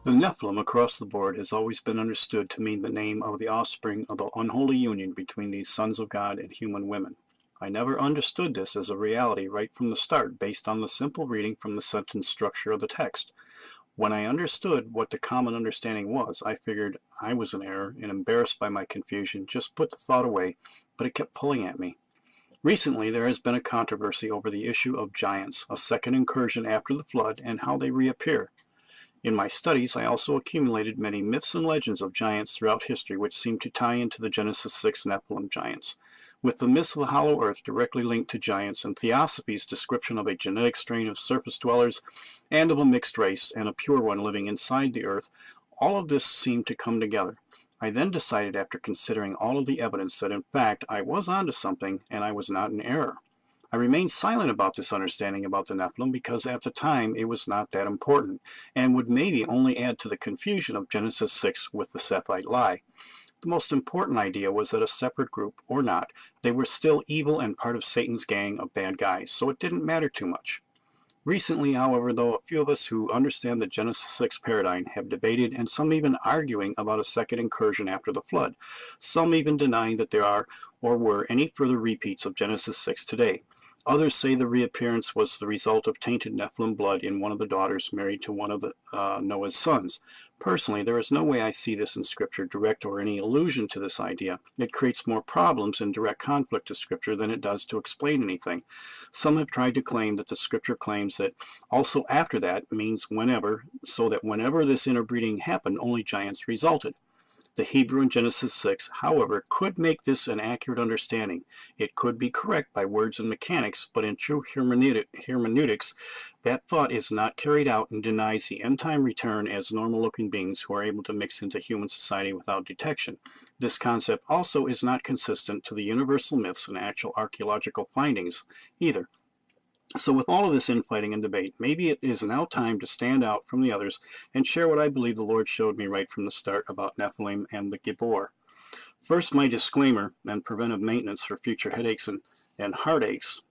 The Nephilim across the board has always been understood to mean the name of the offspring of the unholy union between these sons of God and human women. I never understood this as a reality right from the start based on the simple reading from the sentence structure of the text. When I understood what the common understanding was, I figured I was in error and, embarrassed by my confusion, just put the thought away, but it kept pulling at me. Recently, there has been a controversy over the issue of giants, a second incursion after the flood, and how they reappear. In my studies, I also accumulated many myths and legends of giants throughout history which seem to tie into the Genesis 6 Nephilim giants. With the myths of the hollow earth directly linked to giants and Theosophy's description of a genetic strain of surface dwellers and of a mixed race and a pure one living inside the earth, all of this seemed to come together. I then decided, after considering all of the evidence, that in fact I was onto something and I was not in error. I remained silent about this understanding about the Nephilim because at the time it was not that important and would maybe only add to the confusion of Genesis 6 with the Sephite lie. The most important idea was that a separate group or not, they were still evil and part of Satan's gang of bad guys, so it didn't matter too much. Recently, however, though, a few of us who understand the Genesis 6 paradigm have debated and some even arguing about a second incursion after the flood, some even denying that there are or were any further repeats of Genesis 6 today. Others say the reappearance was the result of tainted Nephilim blood in one of the daughters married to one of Noah's sons. Personally, there is no way I see this in Scripture, direct or any allusion to this idea. It creates more problems and direct conflict to Scripture than it does to explain anything. Some have tried to claim that the Scripture claims that also after that means whenever, so that whenever this interbreeding happened, only giants resulted. The Hebrew in Genesis 6, however, could make this an accurate understanding. It could be correct by words and mechanics, but in true hermeneutics, that thought is not carried out and denies the end-time return as normal-looking beings who are able to mix into human society without detection. This concept also is not consistent to the universal myths and actual archaeological findings either. So with all of this infighting and debate, maybe it is now time to stand out from the others and share what I believe the Lord showed me right from the start about Nephilim and the Gibor. First, my disclaimer and preventive maintenance for future headaches and heartaches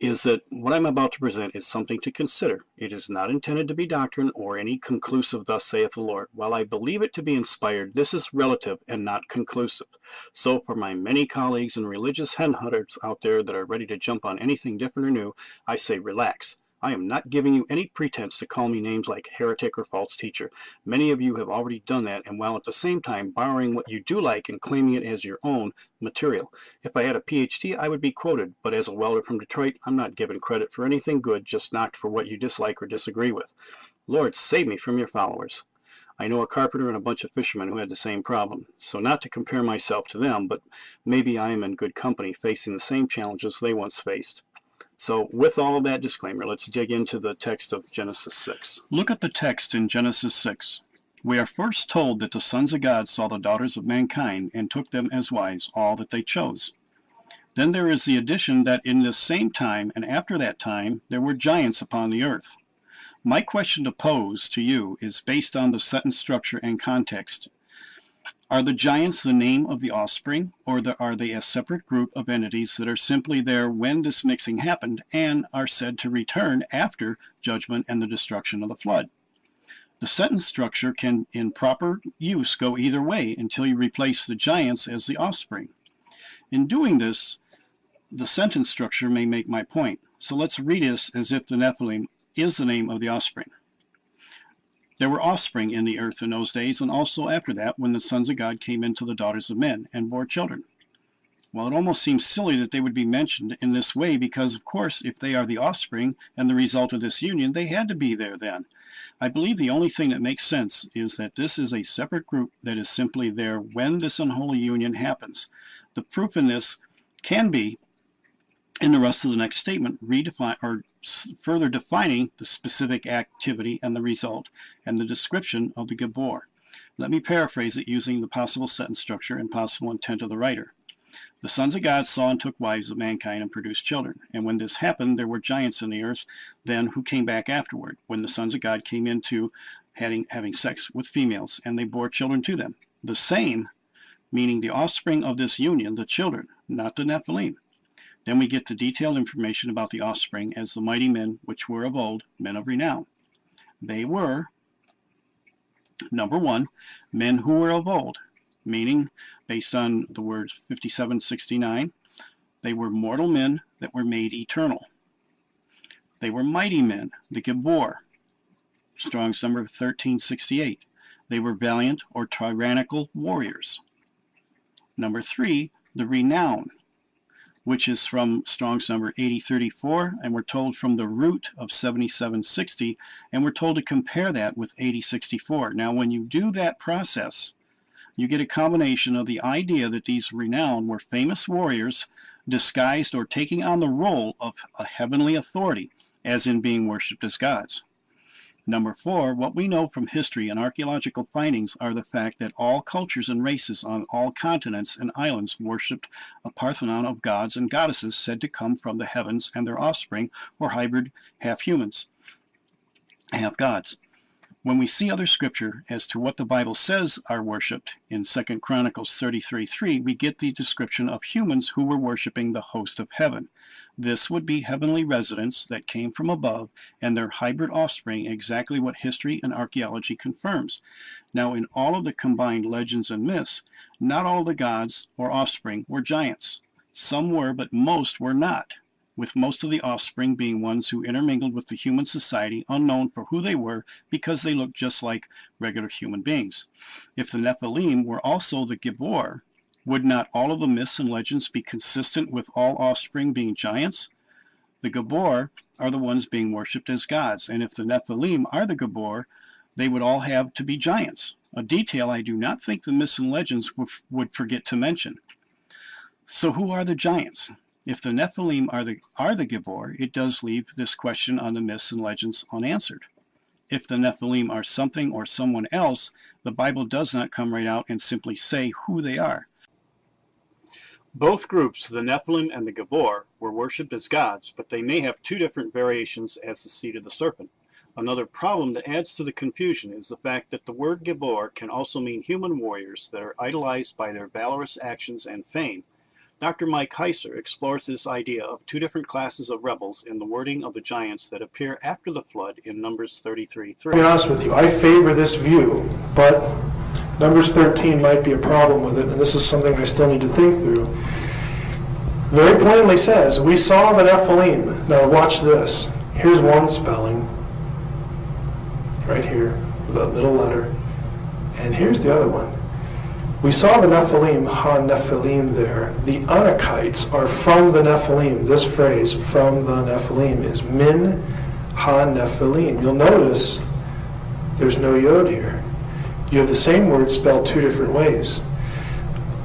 is that what I'm about to present is something to consider. It is not intended to be doctrine or any conclusive "thus saith the Lord." While I believe it to be inspired, this is relative and not conclusive. So for my many colleagues and religious henhunters out there that are ready to jump on anything different or new, I say relax. I am not giving you any pretense to call me names like heretic or false teacher. Many of you have already done that, and while at the same time borrowing what you do like and claiming it as your own material. If I had a PhD, I would be quoted, but as a welder from Detroit, I'm not given credit for anything good, just knocked for what you dislike or disagree with. Lord, save me from your followers. I know a carpenter and a bunch of fishermen who had the same problem, so not to compare myself to them, but maybe I am in good company facing the same challenges they once faced. So with all of that disclaimer, let's dig into the text of Genesis 6. Look at the text in Genesis 6. We are first told that the sons of God saw the daughters of mankind and took them as wives, all that they chose. Then there is the addition that in this same time and after that time there were giants upon the earth. My question to pose to you is based on the sentence structure and context. Are the giants the name of the offspring, or are they a separate group of entities that are simply there when this mixing happened and are said to return after judgment and the destruction of the flood? The sentence structure can, in proper use, go either way until you replace the giants as the offspring. In doing this, the sentence structure may make my point. So let's read this as if the Nephilim is the name of the offspring. There were offspring in the earth in those days, and also after that, when the sons of God came into the daughters of men and bore children. Well, it almost seems silly that they would be mentioned in this way because, of course, if they are the offspring and the result of this union, they had to be there then. I believe the only thing that makes sense is that this is a separate group that is simply there when this unholy union happens. The proof in this can be in the rest of the next statement, further defining the specific activity and the result, and the description of the Gibor. Let me paraphrase it using the possible sentence structure and possible intent of the writer. The sons of God saw and took wives of mankind and produced children. And when this happened, there were giants in the earth then who came back afterward, when the sons of God came into having sex with females, and they bore children to them. The same, meaning the offspring of this union, the children, not the Nephilim. Then we get the detailed information about the offspring as the mighty men which were of old, men of renown. They were, number one, men who were of old, meaning, based on the words 5769, they were mortal men that were made eternal. They were mighty men, the Gibor, Strong's number 1368. They were valiant or tyrannical warriors. Number three, the renown, which is from Strong's number 8034, and we're told from the root of 7760, and we're told to compare that with 8064. Now, when you do that process, you get a combination of the idea that these renown were famous warriors disguised or taking on the role of a heavenly authority, as in being worshipped as gods. Number four, what we know from history and archaeological findings are the fact that all cultures and races on all continents and islands worshipped a pantheon of gods and goddesses said to come from the heavens and their offspring, or hybrid half-humans, half-gods. When we see other scripture as to what the Bible says are worshipped in 2 Chronicles 33:3, we get the description of humans who were worshiping the host of heaven. This would be heavenly residents that came from above and their hybrid offspring, exactly what history and archaeology confirms. Now, in all of the combined legends and myths, not all the gods or offspring were giants. Some were, but most were not, with most of the offspring being ones who intermingled with the human society unknown for who they were because they looked just like regular human beings. If the Nephilim were also the Gibor, would not all of the myths and legends be consistent with all offspring being giants? The Gibor are the ones being worshipped as gods, and if the Nephilim are the Gibor, they would all have to be giants, a detail I do not think the myths and legends would forget to mention. So who are the giants? If the Nephilim are the Gibor, it does leave this question on the myths and legends unanswered. If the Nephilim are something or someone else, the Bible does not come right out and simply say who they are. Both groups, the Nephilim and the Gibor, were worshipped as gods, but they may have two different variations as the seed of the serpent. Another problem that adds to the confusion is the fact that the word Gibor can also mean human warriors that are idolized by their valorous actions and fame. Dr. Mike Heiser explores this idea of two different classes of rebels in the wording of the giants that appear after the flood in Numbers 33:3. To be honest with you, I favor this view, but Numbers 13 might be a problem with it, and this is something I still need to think through. Very plainly says, we saw the Nephilim. Now watch this. Here's one spelling, right here, with that little letter. And here's the other one. We saw the Nephilim, ha-Nephilim there. The Anakites are from the Nephilim. This phrase, from the Nephilim, is min ha-Nephilim. You'll notice there's no yod here. You have the same word spelled two different ways.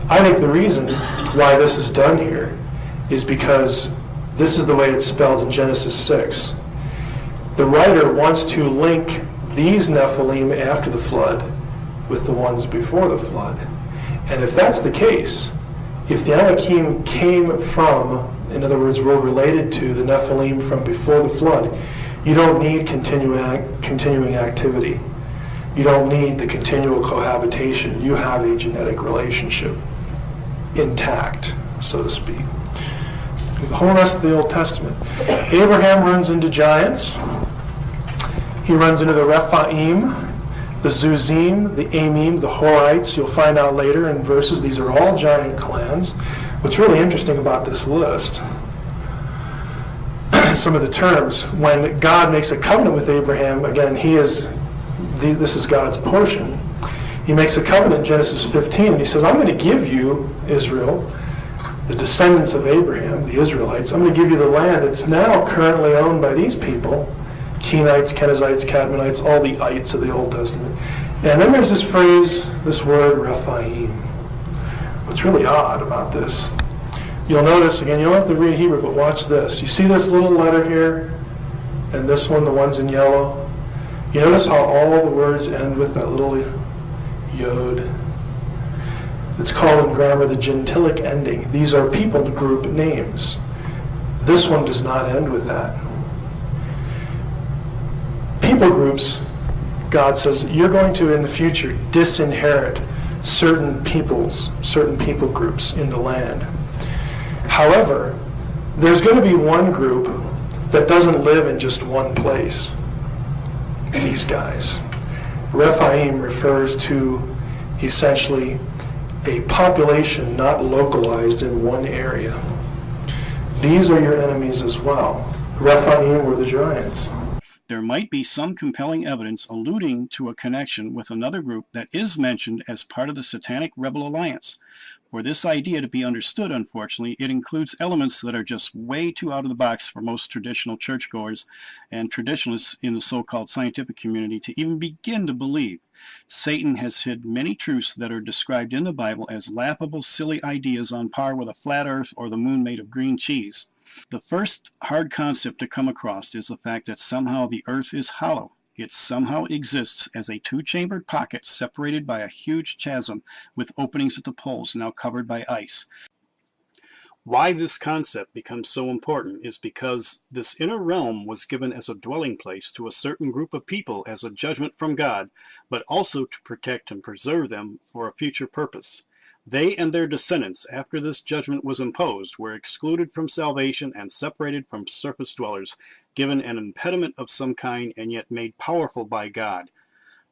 I think the reason why this is done here is because this is the way it's spelled in Genesis 6. The writer wants to link these Nephilim after the flood with the ones before the flood. And if that's the case, if the Anakim came from, in other words, were related to the Nephilim from before the flood, you don't need continuing activity. You don't need the continual cohabitation. You have a genetic relationship intact, so to speak. The whole rest of the Old Testament. Abraham runs into giants. He runs into the Rephaim, the Zuzim, the Amim, the Horites. You'll find out later in verses, these are all giant clans. What's really interesting about this list, some of the terms, when God makes a covenant with Abraham, again, this is God's portion. He makes a covenant in Genesis 15, and he says, I'm going to give you, Israel, the descendants of Abraham, the Israelites, I'm going to give you the land that's now currently owned by these people, Kenites, Kenizzites, Cadmonites, all the ites of the Old Testament. And then there's this phrase, this word, Rephaim. What's really odd about this, you'll notice, again, you don't have to read Hebrew, but watch this. You see this little letter here, and this one, the ones in yellow? You notice how all the words end with that little yod. It's called in grammar the gentilic ending. These are people group names. This one does not end with that. People groups, God says, you're going to, in the future, disinherit certain people groups in the land. However, there's going to be one group that doesn't live in just one place. these guys. Rephaim refers to essentially a population not localized in one area. These are your enemies as well. Rephaim were the giants. There might be some compelling evidence alluding to a connection with another group that is mentioned as part of the Satanic Rebel Alliance. For this idea to be understood, unfortunately, it includes elements that are just way too out of the box for most traditional churchgoers and traditionalists in the so-called scientific community to even begin to believe. Satan has hid many truths that are described in the Bible as laughable, silly ideas on par with a flat earth or the moon made of green cheese. The first hard concept to come across is the fact that somehow the earth is hollow. It somehow exists as a two-chambered pocket separated by a huge chasm with openings at the poles now covered by ice. Why this concept becomes so important is because this inner realm was given as a dwelling place to a certain group of people as a judgment from God, but also to protect and preserve them for a future purpose. They and their descendants, after this judgment was imposed, were excluded from salvation and separated from surface dwellers, given an impediment of some kind and yet made powerful by God.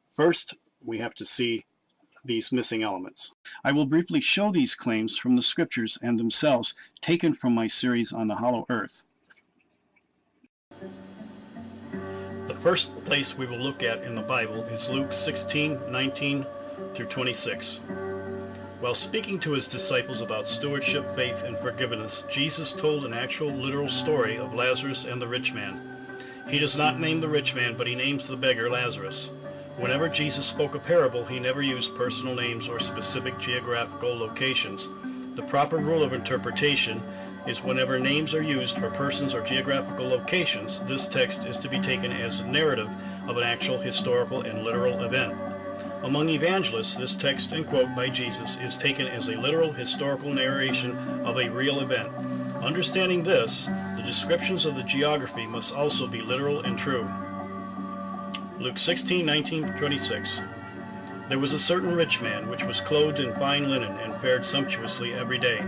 First, we have to see these missing elements. I will briefly show these claims from the scriptures and themselves, taken from my series on the hollow earth. The first place we will look at in the Bible is Luke 16:19 through 26. While speaking to his disciples about stewardship, faith, and forgiveness, Jesus told an actual literal story of Lazarus and the rich man. He does not name the rich man, but he names the beggar Lazarus. Whenever Jesus spoke a parable, he never used personal names or specific geographical locations. The proper rule of interpretation is whenever names are used for persons or geographical locations, this text is to be taken as a narrative of an actual historical and literal event. Among evangelists, this text and quote by Jesus is taken as a literal historical narration of a real event. Understanding this, the descriptions of the geography must also be literal and true. Luke 16:19-26. There was a certain rich man, which was clothed in fine linen, and fared sumptuously every day.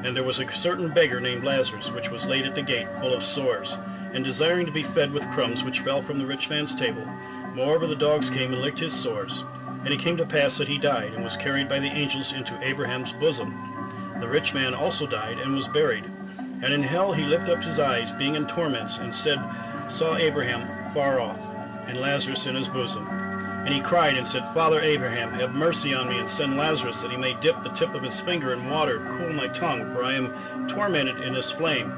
And there was a certain beggar named Lazarus, which was laid at the gate, full of sores, and desiring to be fed with crumbs which fell from the rich man's table. Moreover, the dogs came and licked his sores. And it came to pass that he died, and was carried by the angels into Abraham's bosom. The rich man also died, and was buried. And in hell he lifted up his eyes, being in torments, and saw Abraham far off, and Lazarus in his bosom. And he cried and said, Father Abraham, have mercy on me, and send Lazarus, that he may dip the tip of his finger in water, and cool my tongue, for I am tormented in this flame.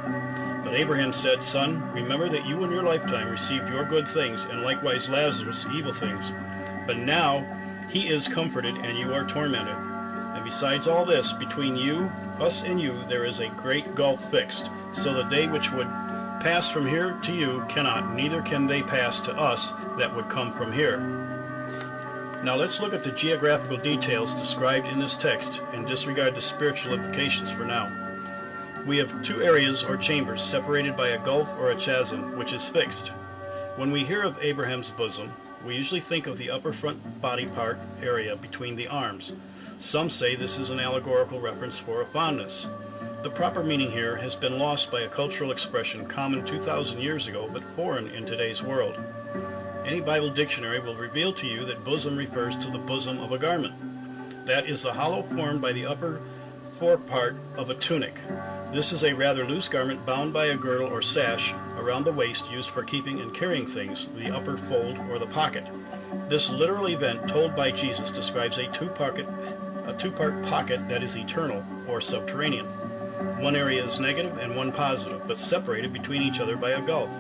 But Abraham said, Son, remember that you in your lifetime received your good things, and likewise Lazarus evil things. But now he is comforted, and you are tormented. And besides all this, between us and you, there is a great gulf fixed, so that they which would pass from here to you cannot, neither can they pass to us that would come from here. Now let's look at the geographical details described in this text and disregard the spiritual implications for now. We have two areas or chambers separated by a gulf or a chasm, which is fixed. When we hear of Abraham's bosom, we usually think of the upper front body part area between the arms. Some say this is an allegorical reference for a fondness. The proper meaning here has been lost by a cultural expression common 2,000 years ago but foreign in today's world. Any Bible dictionary will reveal to you that bosom refers to the bosom of a garment. That is the hollow formed by the upper forepart of a tunic. This is a rather loose garment bound by a girdle or sash around the waist, used for keeping and carrying things, the upper fold or the pocket. This literal event told by Jesus describes a two-part pocket that is eternal or subterranean. One area is negative and one positive, but separated between each other by a gulf.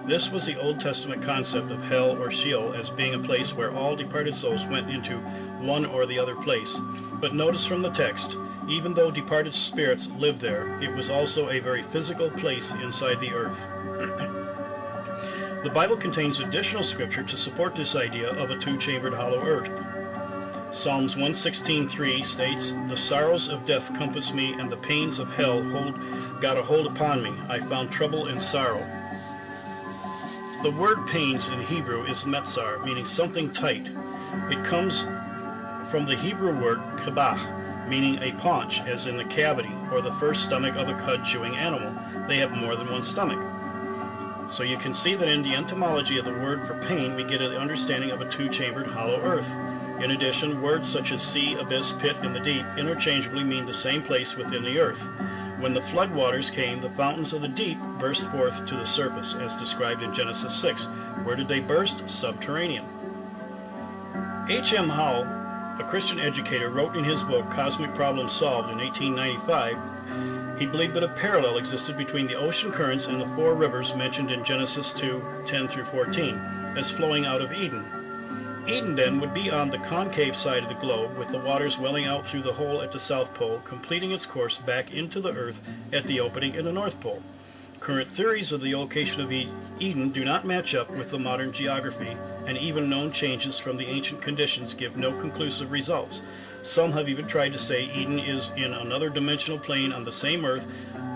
This was the Old Testament concept of hell or Sheol as being a place where all departed souls went into one or the other place. But notice from the text, even though departed spirits lived there, it was also a very physical place inside the earth. The Bible contains additional scripture to support this idea of a two-chambered hollow earth. Psalms 116:3 states, The sorrows of death compass me, and the pains of hell got a hold upon me. I found trouble and sorrow. The word pains in Hebrew is metzar, meaning something tight. It comes from the Hebrew word kabah, meaning a paunch, as in the cavity or the first stomach of a cud-chewing animal. They have more than one stomach. So you can see that in the etymology of the word for pain, we get an understanding of a two-chambered hollow earth. In addition, words such as sea, abyss, pit, and the deep interchangeably mean the same place within the earth. When the flood waters came, the fountains of the deep burst forth to the surface, as described in Genesis 6. Where did they burst? Subterranean. H.M. Howell, a Christian educator, wrote in his book Cosmic Problems Solved in 1895, he believed that a parallel existed between the ocean currents and the four rivers mentioned in Genesis 2:10 through 14, as flowing out of Eden. Eden then would be on the concave side of the globe, with the waters welling out through the hole at the South Pole, completing its course back into the earth at the opening in the North Pole. Current theories of the location of Eden do not match up with the modern geography, and even known changes from the ancient conditions give no conclusive results. Some have even tried to say Eden is in another dimensional plane on the same earth,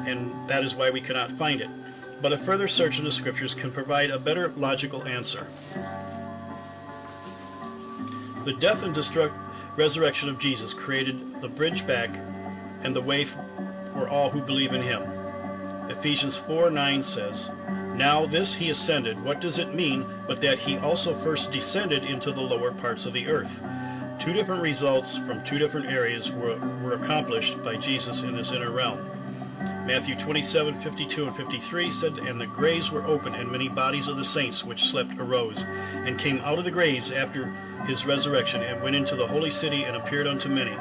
and that is why we cannot find it. But a further search in the scriptures can provide a better logical answer. The death and resurrection of Jesus created the bridge back and the way for all who believe in him. Ephesians 4:9 says, "Now this he ascended." What does it mean but that he also first descended into the lower parts of the earth? Two different results from two different areas were accomplished by Jesus in this inner realm. Matthew 27:52 and 53 said, "And the graves were opened, and many bodies of the saints which slept arose, and came out of the graves after his resurrection, and went into the holy city, and appeared unto many."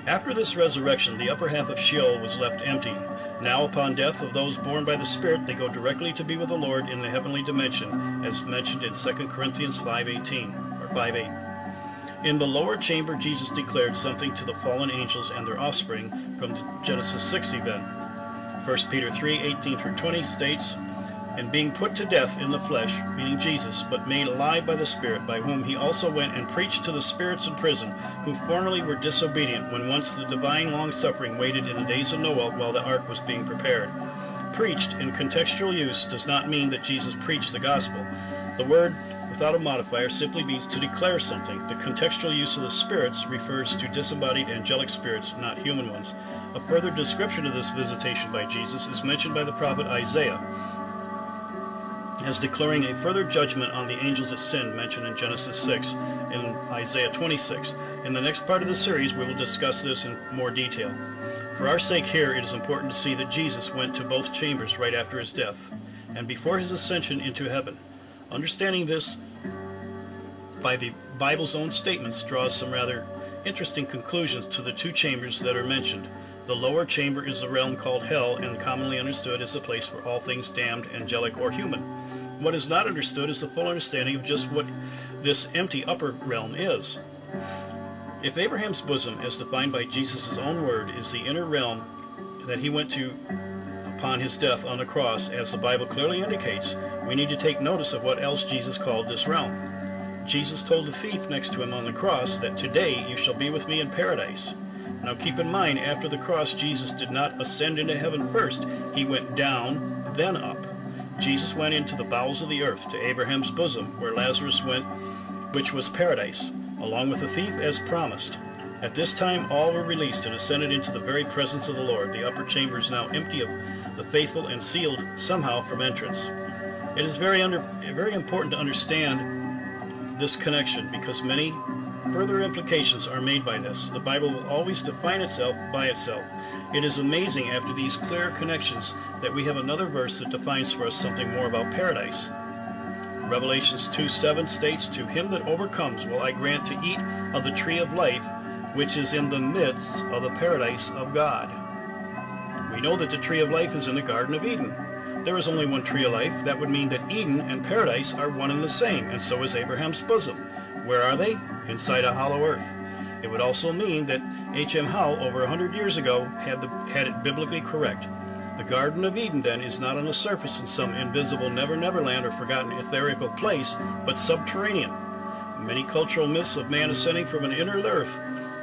After this resurrection, the upper half of Sheol was left empty. Now, upon death of those born by the Spirit, they go directly to be with the Lord in the heavenly dimension, as mentioned in 2 Corinthians 5:18 or 5:8. In the lower chamber, Jesus declared something to the fallen angels and their offspring from the Genesis 6 event. 1 Peter 3:18 through 20 states, "And being put to death in the flesh," meaning Jesus, "but made alive by the Spirit, by whom he also went and preached to the spirits in prison, who formerly were disobedient, when once the divine long-suffering waited in the days of Noah while the ark was being prepared." Preached in contextual use does not mean that Jesus preached the gospel. The word, without a modifier, simply means to declare something. The contextual use of the spirits refers to disembodied angelic spirits, not human ones. A further description of this visitation by Jesus is mentioned by the prophet Isaiah as declaring a further judgment on the angels that sinned, mentioned in Genesis 6 and Isaiah 26. In the next part of the series, we will discuss this in more detail. For our sake here, it is important to see that Jesus went to both chambers right after his death and before his ascension into heaven. Understanding this by the Bible's own statements draws some rather interesting conclusions to the two chambers that are mentioned. The lower chamber is the realm called hell, and commonly understood as a place for all things damned, angelic or human. What is not understood is the full understanding of just what this empty upper realm is. If Abraham's bosom, as defined by Jesus' own word, is the inner realm that he went to upon his death on the cross, as the Bible clearly indicates, we need to take notice of what else Jesus called this realm. Jesus told the thief next to him on the cross that today you shall be with me in paradise. Now keep in mind, after the cross, Jesus did not ascend into heaven first. He went down, then up. Jesus went into the bowels of the earth, to Abraham's bosom, where Lazarus went, which was paradise, along with the thief as promised. At this time all were released and ascended into the very presence of the Lord. The upper chamber is now empty of the faithful and sealed somehow from entrance. It is very important to understand this connection, because many further implications are made by this. The Bible will always define itself by itself. It is amazing, after these clear connections, that we have another verse that defines for us something more about paradise. Revelations 2:7 states, "To him that overcomes will I grant to eat of the tree of life, which is in the midst of the paradise of God." We know that the tree of life is in the Garden of Eden. There is only one tree of life. That would mean that Eden and paradise are one and the same, and so is Abraham's bosom. Where are they? Inside a hollow earth. It would also mean that H.M. Howell, over 100 years ago, had it biblically correct. The Garden of Eden, then, is not on the surface in some invisible never-never land or forgotten ethereal place, but subterranean. Many cultural myths of man ascending from an inner earth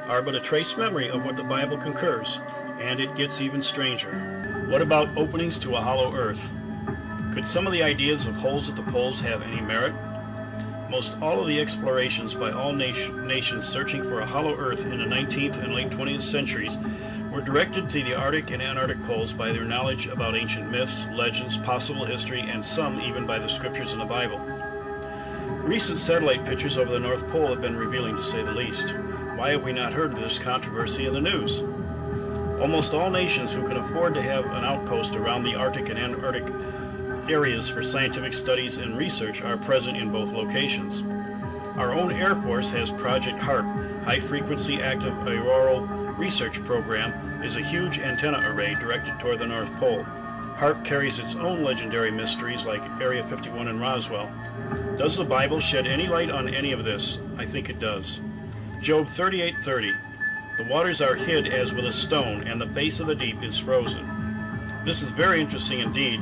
are but a trace memory of what the Bible concurs, and it gets even stranger. What about openings to a hollow earth? Could some of the ideas of holes at the poles have any merit? Most all of the explorations by all nations searching for a hollow earth in the 19th and late 20th centuries were directed to the Arctic and Antarctic poles by their knowledge about ancient myths, legends, possible history, and some even by the scriptures in the Bible. Recent satellite pictures over the North Pole have been revealing, to say the least. Why have we not heard of this controversy in the news? Almost all nations who can afford to have an outpost around the Arctic and Antarctic areas for scientific studies and research are present in both locations. Our own Air Force has Project HARP, High Frequency Active Auroral Research Program, is a huge antenna array directed toward the North Pole. HARP carries its own legendary mysteries like Area 51 in Roswell. Does the Bible shed any light on any of this? I think it does. Job 38:30. The waters are hid as with a stone, and the face of the deep is frozen. This is very interesting indeed.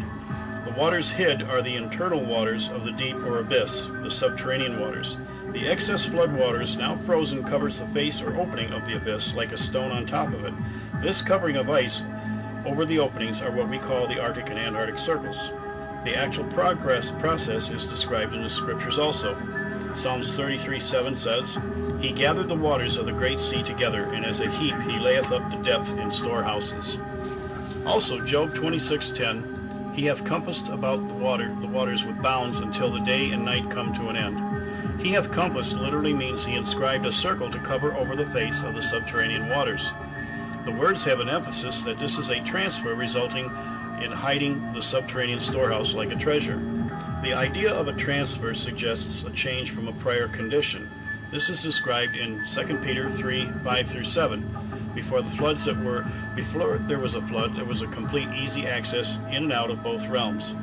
The waters hid are the internal waters of the deep or abyss, the subterranean waters. The excess flood waters, now frozen, covers the face or opening of the abyss like a stone on top of it. This covering of ice over the openings are what we call the Arctic and Antarctic circles. The actual process is described in the scriptures also. Psalms 33:7 says, He gathered the waters of the great sea together, and as a heap he layeth up the depth in storehouses. Also, Job 26:10, He hath compassed about the waters with bounds until the day and night come to an end. He hath compassed literally means he inscribed a circle to cover over the face of the subterranean waters. The words have an emphasis that this is a transfer resulting in hiding the subterranean storehouse like a treasure. The idea of a transfer suggests a change from a prior condition. This is described in 2 Peter 3:5-7. Before there was a flood, there was a complete easy access in and out of both realms.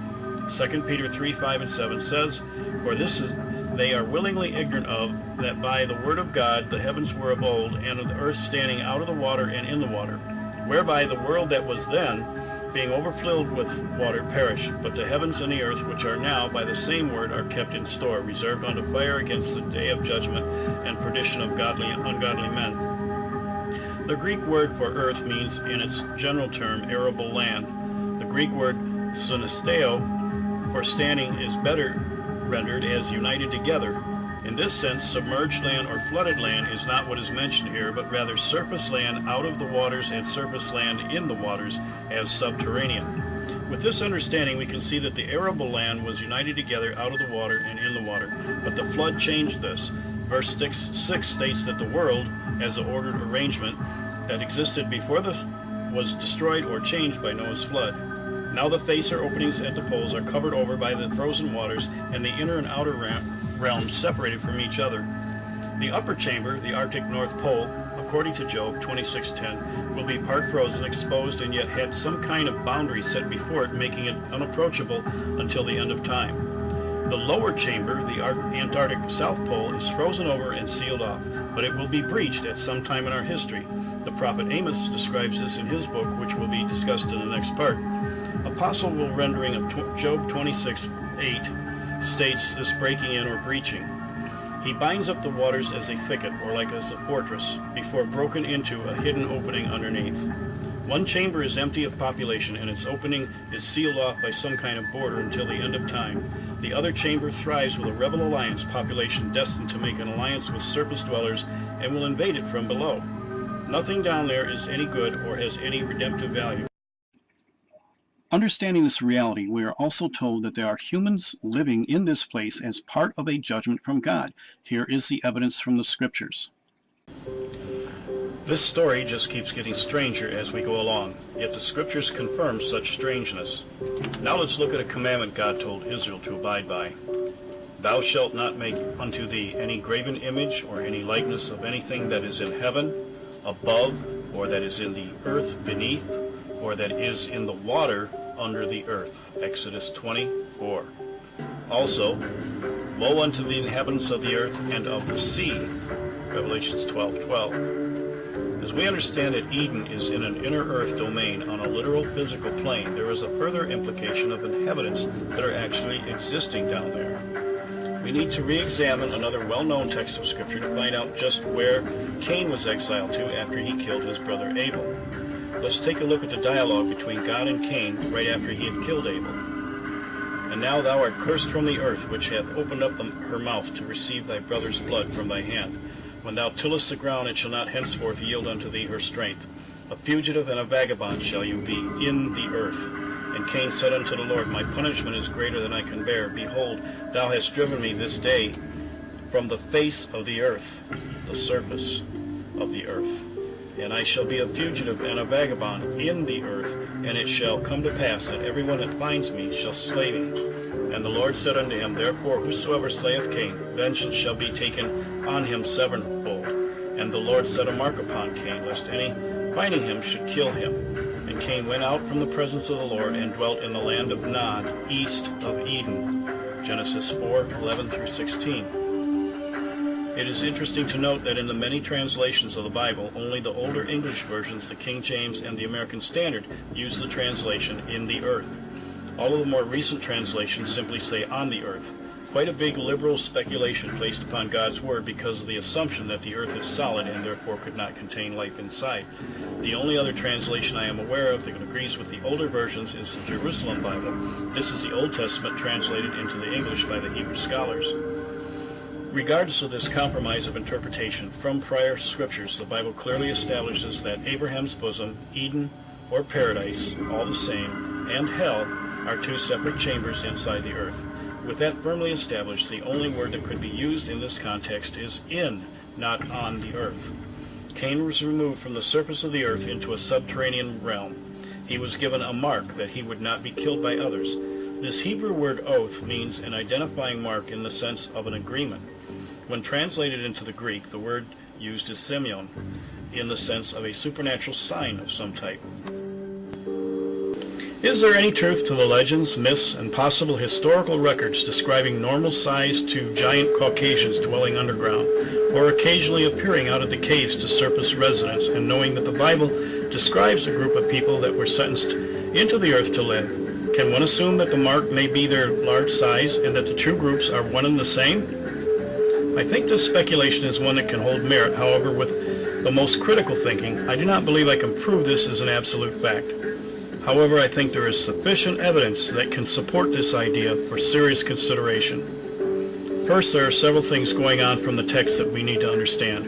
2 Peter 3:5-7 says, For this is they are willingly ignorant of, that by the word of God the heavens were of old, and of the earth standing out of the water and in the water, whereby the world that was then, being overfilled with water, perished. But the heavens and the earth, which are now by the same word, are kept in store, reserved unto fire against the day of judgment and perdition of ungodly men. The Greek word for earth means, in its general term, arable land. The Greek word synesteo for standing is better rendered as united together. In this sense, submerged land or flooded land is not what is mentioned here, but rather surface land out of the waters and surface land in the waters as subterranean. With this understanding, we can see that the arable land was united together out of the water and in the water, but the flood changed this. Verse 6 states that the world, as an ordered arrangement that existed before this, was destroyed or changed by Noah's flood. Now the face or openings at the poles are covered over by the frozen waters, and the inner and outer realms separated from each other. The upper chamber, the Arctic North Pole, according to Job 26:10, will be part frozen, exposed, and yet had some kind of boundary set before it, making it unapproachable until the end of time. The lower chamber, the Antarctic South Pole, is frozen over and sealed off, but it will be breached at some time in our history. The prophet Amos describes this in his book, which will be discussed in the next part. A possible rendering of Job 26:8 states this breaking in or breaching. He binds up the waters as a thicket, or like as a fortress, before broken into a hidden opening underneath. One chamber is empty of population, and its opening is sealed off by some kind of border until the end of time. The other chamber thrives with a rebel alliance population destined to make an alliance with surface dwellers and will invade it from below. Nothing down there is any good or has any redemptive value. Understanding this reality, we are also told that there are humans living in this place as part of a judgment from God. Here is the evidence from the scriptures. This story just keeps getting stranger as we go along, yet the scriptures confirm such strangeness. Now let's look at a commandment God told Israel to abide by. Thou shalt not make unto thee any graven image or any likeness of anything that is in heaven above, or that is in the earth beneath, or that is in the water under the earth. Exodus 20:4. Also, woe unto the inhabitants of the earth and of the sea. Revelations 12:12. As we understand that Eden is in an inner earth domain on a literal physical plane, there is a further implication of inhabitants that are actually existing down there. We need to re-examine another well-known text of Scripture to find out just where Cain was exiled to after he killed his brother Abel. Let's take a look at the dialogue between God and Cain right after he had killed Abel. And now thou art cursed from the earth, which hath opened up her mouth to receive thy brother's blood from thy hand. When thou tillest the ground, it shall not henceforth yield unto thee her strength. A fugitive and a vagabond shall you be in the earth. And Cain said unto the Lord, My punishment is greater than I can bear. Behold, thou hast driven me this day from the face of the earth, the surface of the earth. And I shall be a fugitive and a vagabond in the earth, and it shall come to pass that every one that finds me shall slay me. And the Lord said unto him, Therefore whosoever slayeth Cain, vengeance shall be taken on him sevenfold. And the Lord set a mark upon Cain, lest any finding him should kill him. And Cain went out from the presence of the Lord, and dwelt in the land of Nod, east of Eden. Genesis 4:11-16. It is interesting to note that in the many translations of the Bible, only the older English versions, the King James and the American Standard, use the translation in the earth. All of the more recent translations simply say on the earth. Quite a big liberal speculation placed upon God's word because of the assumption that the earth is solid and therefore could not contain life inside. The only other translation I am aware of that agrees with the older versions is the Jerusalem Bible. This is the Old Testament translated into the English by the Hebrew scholars. Regardless of this compromise of interpretation, from prior scriptures, the Bible clearly establishes that Abraham's bosom, Eden, or paradise, all the same, and hell are two separate chambers inside the earth. With that firmly established, the only word that could be used in this context is in, not on the earth. Cain was removed from the surface of the earth into a subterranean realm. He was given a mark that he would not be killed by others. This Hebrew word oath means an identifying mark in the sense of an agreement. When translated into the Greek, the word used is semyon, in the sense of a supernatural sign of some type. Is there any truth to the legends, myths, and possible historical records describing normal-sized to giant Caucasians dwelling underground, or occasionally appearing out of the caves to surface residents, and knowing that the Bible describes a group of people that were sentenced into the earth to live? Can one assume that the mark may be their large size, and that the two groups are one and the same? I think this speculation is one that can hold merit. However, with the most critical thinking, I do not believe I can prove this as an absolute fact. However, I think there is sufficient evidence that can support this idea for serious consideration. First, there are several things going on from the text that we need to understand.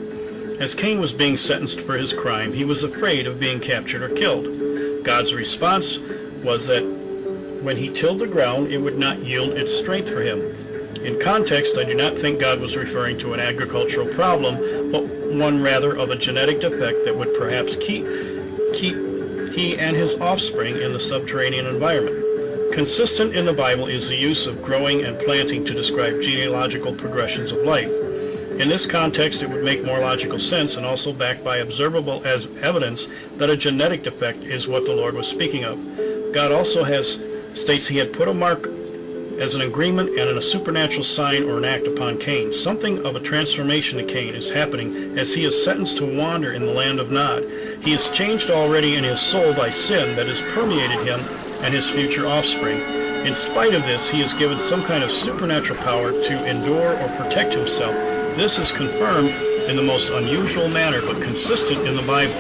As Cain was being sentenced for his crime, he was afraid of being captured or killed. God's response was that when he tilled the ground, it would not yield its strength for him. In context, I do not think God was referring to an agricultural problem, but one rather of a genetic defect that would perhaps keep he and his offspring in the subterranean environment. Consistent in the Bible is the use of growing and planting to describe genealogical progressions of life. In this context, it would make more logical sense and also backed by observable as evidence that a genetic defect is what the Lord was speaking of. God also states he had put a mark as an agreement and a supernatural sign or an act upon Cain. Something of a transformation to Cain is happening as he is sentenced to wander in the land of Nod. He is changed already in his soul by sin that has permeated him and his future offspring. In spite of this, he is given some kind of supernatural power to endure or protect himself. This is confirmed in the most unusual manner, but consistent in the Bible.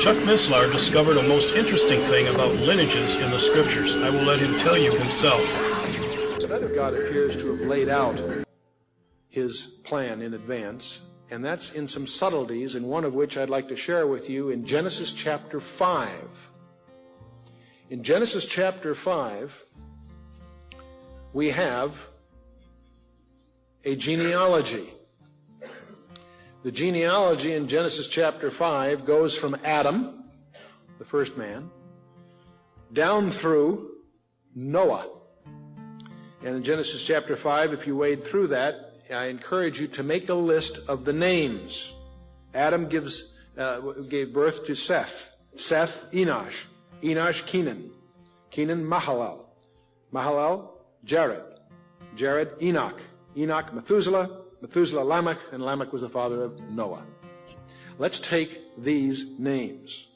Chuck Missler discovered a most interesting thing about lineages in the scriptures. I will let him tell you himself. Another God appears to have laid out his plan in advance, and that's in some subtleties, and one of which I'd like to share with you in Genesis chapter 5. In Genesis chapter 5, we have a genealogy. The genealogy in Genesis chapter 5 goes from Adam, the first man, down through Noah. And in Genesis chapter 5, if you wade through that, I encourage you to make a list of the names. Adam gave birth to Seth. Seth, Enosh. Enosh, Kenan. Kenan, Mahalalel. Mahalalel, Jared. Jared, Enoch. Enoch, Methuselah. Methuselah, Lamech. And Lamech was the father of Noah. Let's take these names.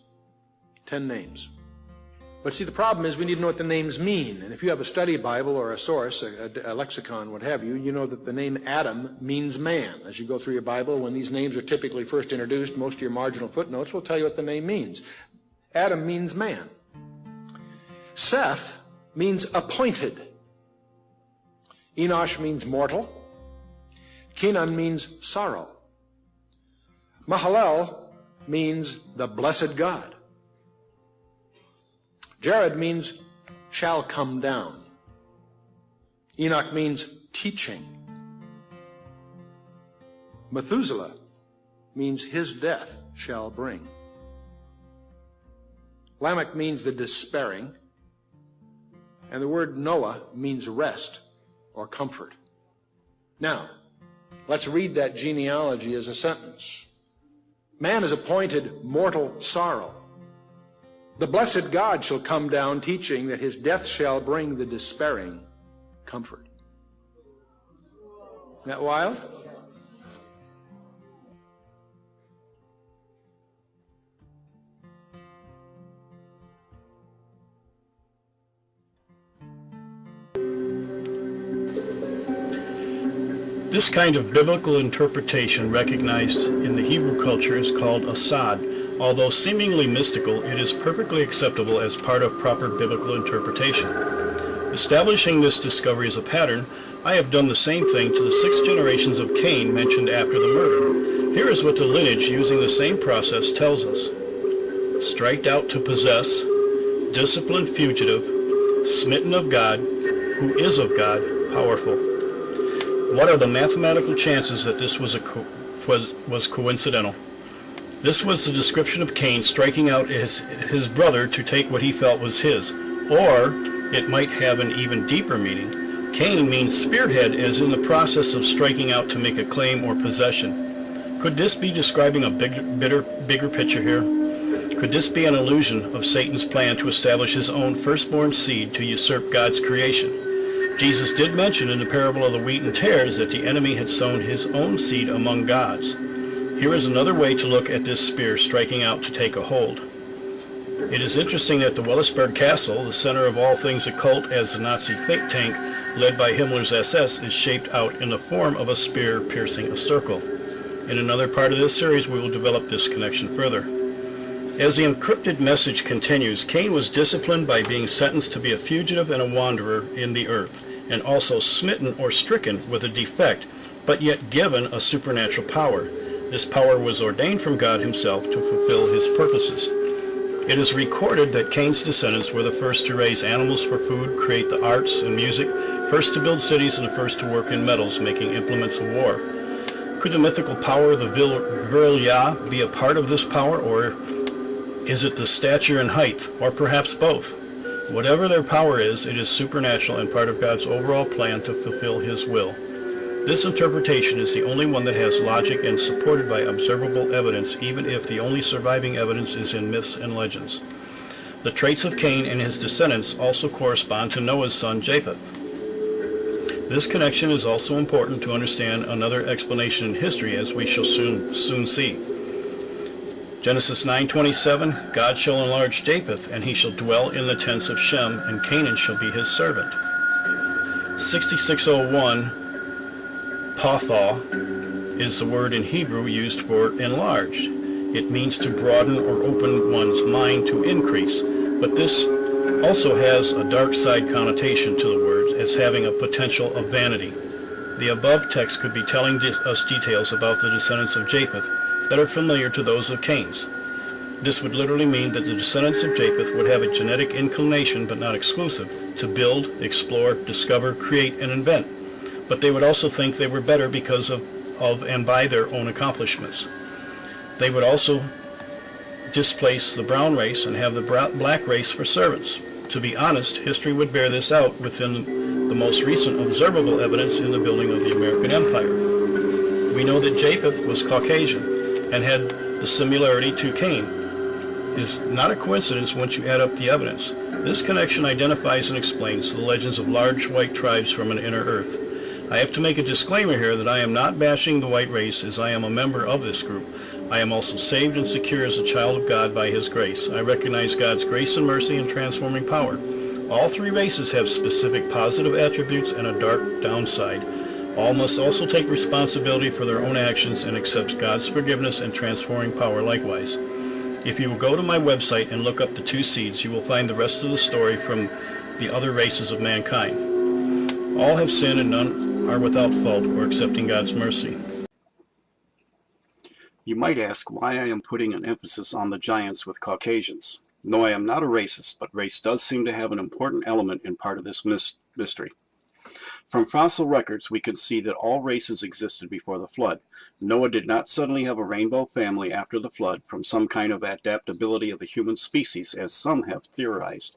10 names. But see, the problem is we need to know what the names mean. And if you have a study Bible or a source, a lexicon, what have you, you know that the name Adam means man. As you go through your Bible, when these names are typically first introduced, most of your marginal footnotes will tell you what the name means. Adam means man. Seth means appointed. Enosh means mortal. Kenan means sorrow. Mahalalel means the blessed God. Jared means shall come down. Enoch means teaching. Methuselah means his death shall bring. Lamech means the despairing. And the word Noah means rest or comfort. Now, let's read that genealogy as a sentence. Man is appointed mortal sorrow. The blessed God shall come down, teaching that his death shall bring the despairing comfort. Isn't that wild? This kind of biblical interpretation recognized in the Hebrew culture is called Assad. Although seemingly mystical, it is perfectly acceptable as part of proper biblical interpretation. Establishing this discovery as a pattern, I have done the same thing to the 6 generations of Cain mentioned after the murder. Here is what the lineage using the same process tells us. Striked out to possess, disciplined fugitive, smitten of God, who is of God, powerful. What are the mathematical chances that this was coincidental? This was the description of Cain striking out his brother to take what he felt was his. Or it might have an even deeper meaning. Cain means spearhead, as in the process of striking out to make a claim or possession. Could this be describing a bigger picture here? Could this be an allusion of Satan's plan to establish his own firstborn seed to usurp God's creation? Jesus did mention in the parable of the wheat and tares that the enemy had sown his own seed among gods. Here is another way to look at this spear striking out to take a hold. It is interesting that the Wellesberg Castle, the center of all things occult as the Nazi think tank led by Himmler's SS, is shaped out in the form of a spear piercing a circle. In another part of this series, we will develop this connection further. As the encrypted message continues, Cain was disciplined by being sentenced to be a fugitive and a wanderer in the earth, and also smitten or stricken with a defect, but yet given a supernatural power. This power was ordained from God himself to fulfill his purposes. It is recorded that Cain's descendants were the first to raise animals for food, create the arts and music, first to build cities, and the first to work in metals, making implements of war. Could the mythical power of the virile Yah be a part of this power, or is it the stature and height, or perhaps both? Whatever their power is, it is supernatural and part of God's overall plan to fulfill his will. This interpretation is the only one that has logic and supported by observable evidence, even if the only surviving evidence is in myths and legends. The traits of Cain and his descendants also correspond to Noah's son Japheth. This connection is also important to understand another explanation in history, as we shall soon see. Genesis 9:27, God shall enlarge Japheth, and he shall dwell in the tents of Shem, and Canaan shall be his servant. 6601, Patha, is the word in Hebrew used for enlarged. It means to broaden or open one's mind to increase, but this also has a dark side connotation to the word, as having a potential of vanity. The above text could be telling us details about the descendants of Japheth that are familiar to those of Cain's. This would literally mean that the descendants of Japheth would have a genetic inclination, but not exclusive, to build, explore, discover, create, and invent. But they would also think they were better because of and by their own accomplishments. They would also displace the brown race and have the black race for servants. To be honest, history would bear this out within the most recent observable evidence in the building of the American Empire. We know that Japheth was Caucasian and had the similarity to Cain. It is not a coincidence once you add up the evidence. This connection identifies and explains the legends of large white tribes from an inner earth. I have to make a disclaimer here that I am not bashing the white race, as I am a member of this group. I am also saved and secure as a child of God by his grace. I recognize God's grace and mercy and transforming power. All three races have specific positive attributes and a dark downside. All must also take responsibility for their own actions and accept God's forgiveness and transforming power likewise. If you will go to my website and look up the two seeds, you will find the rest of the story from the other races of mankind. All have sinned and none are without fault or accepting God's mercy. You might ask why I am putting an emphasis on the giants with Caucasians. No, I am not a racist, but race does seem to have an important element in part of this mystery. From fossil records, we can see that all races existed before the flood. Noah did not suddenly have a rainbow family after the flood from some kind of adaptability of the human species, as some have theorized.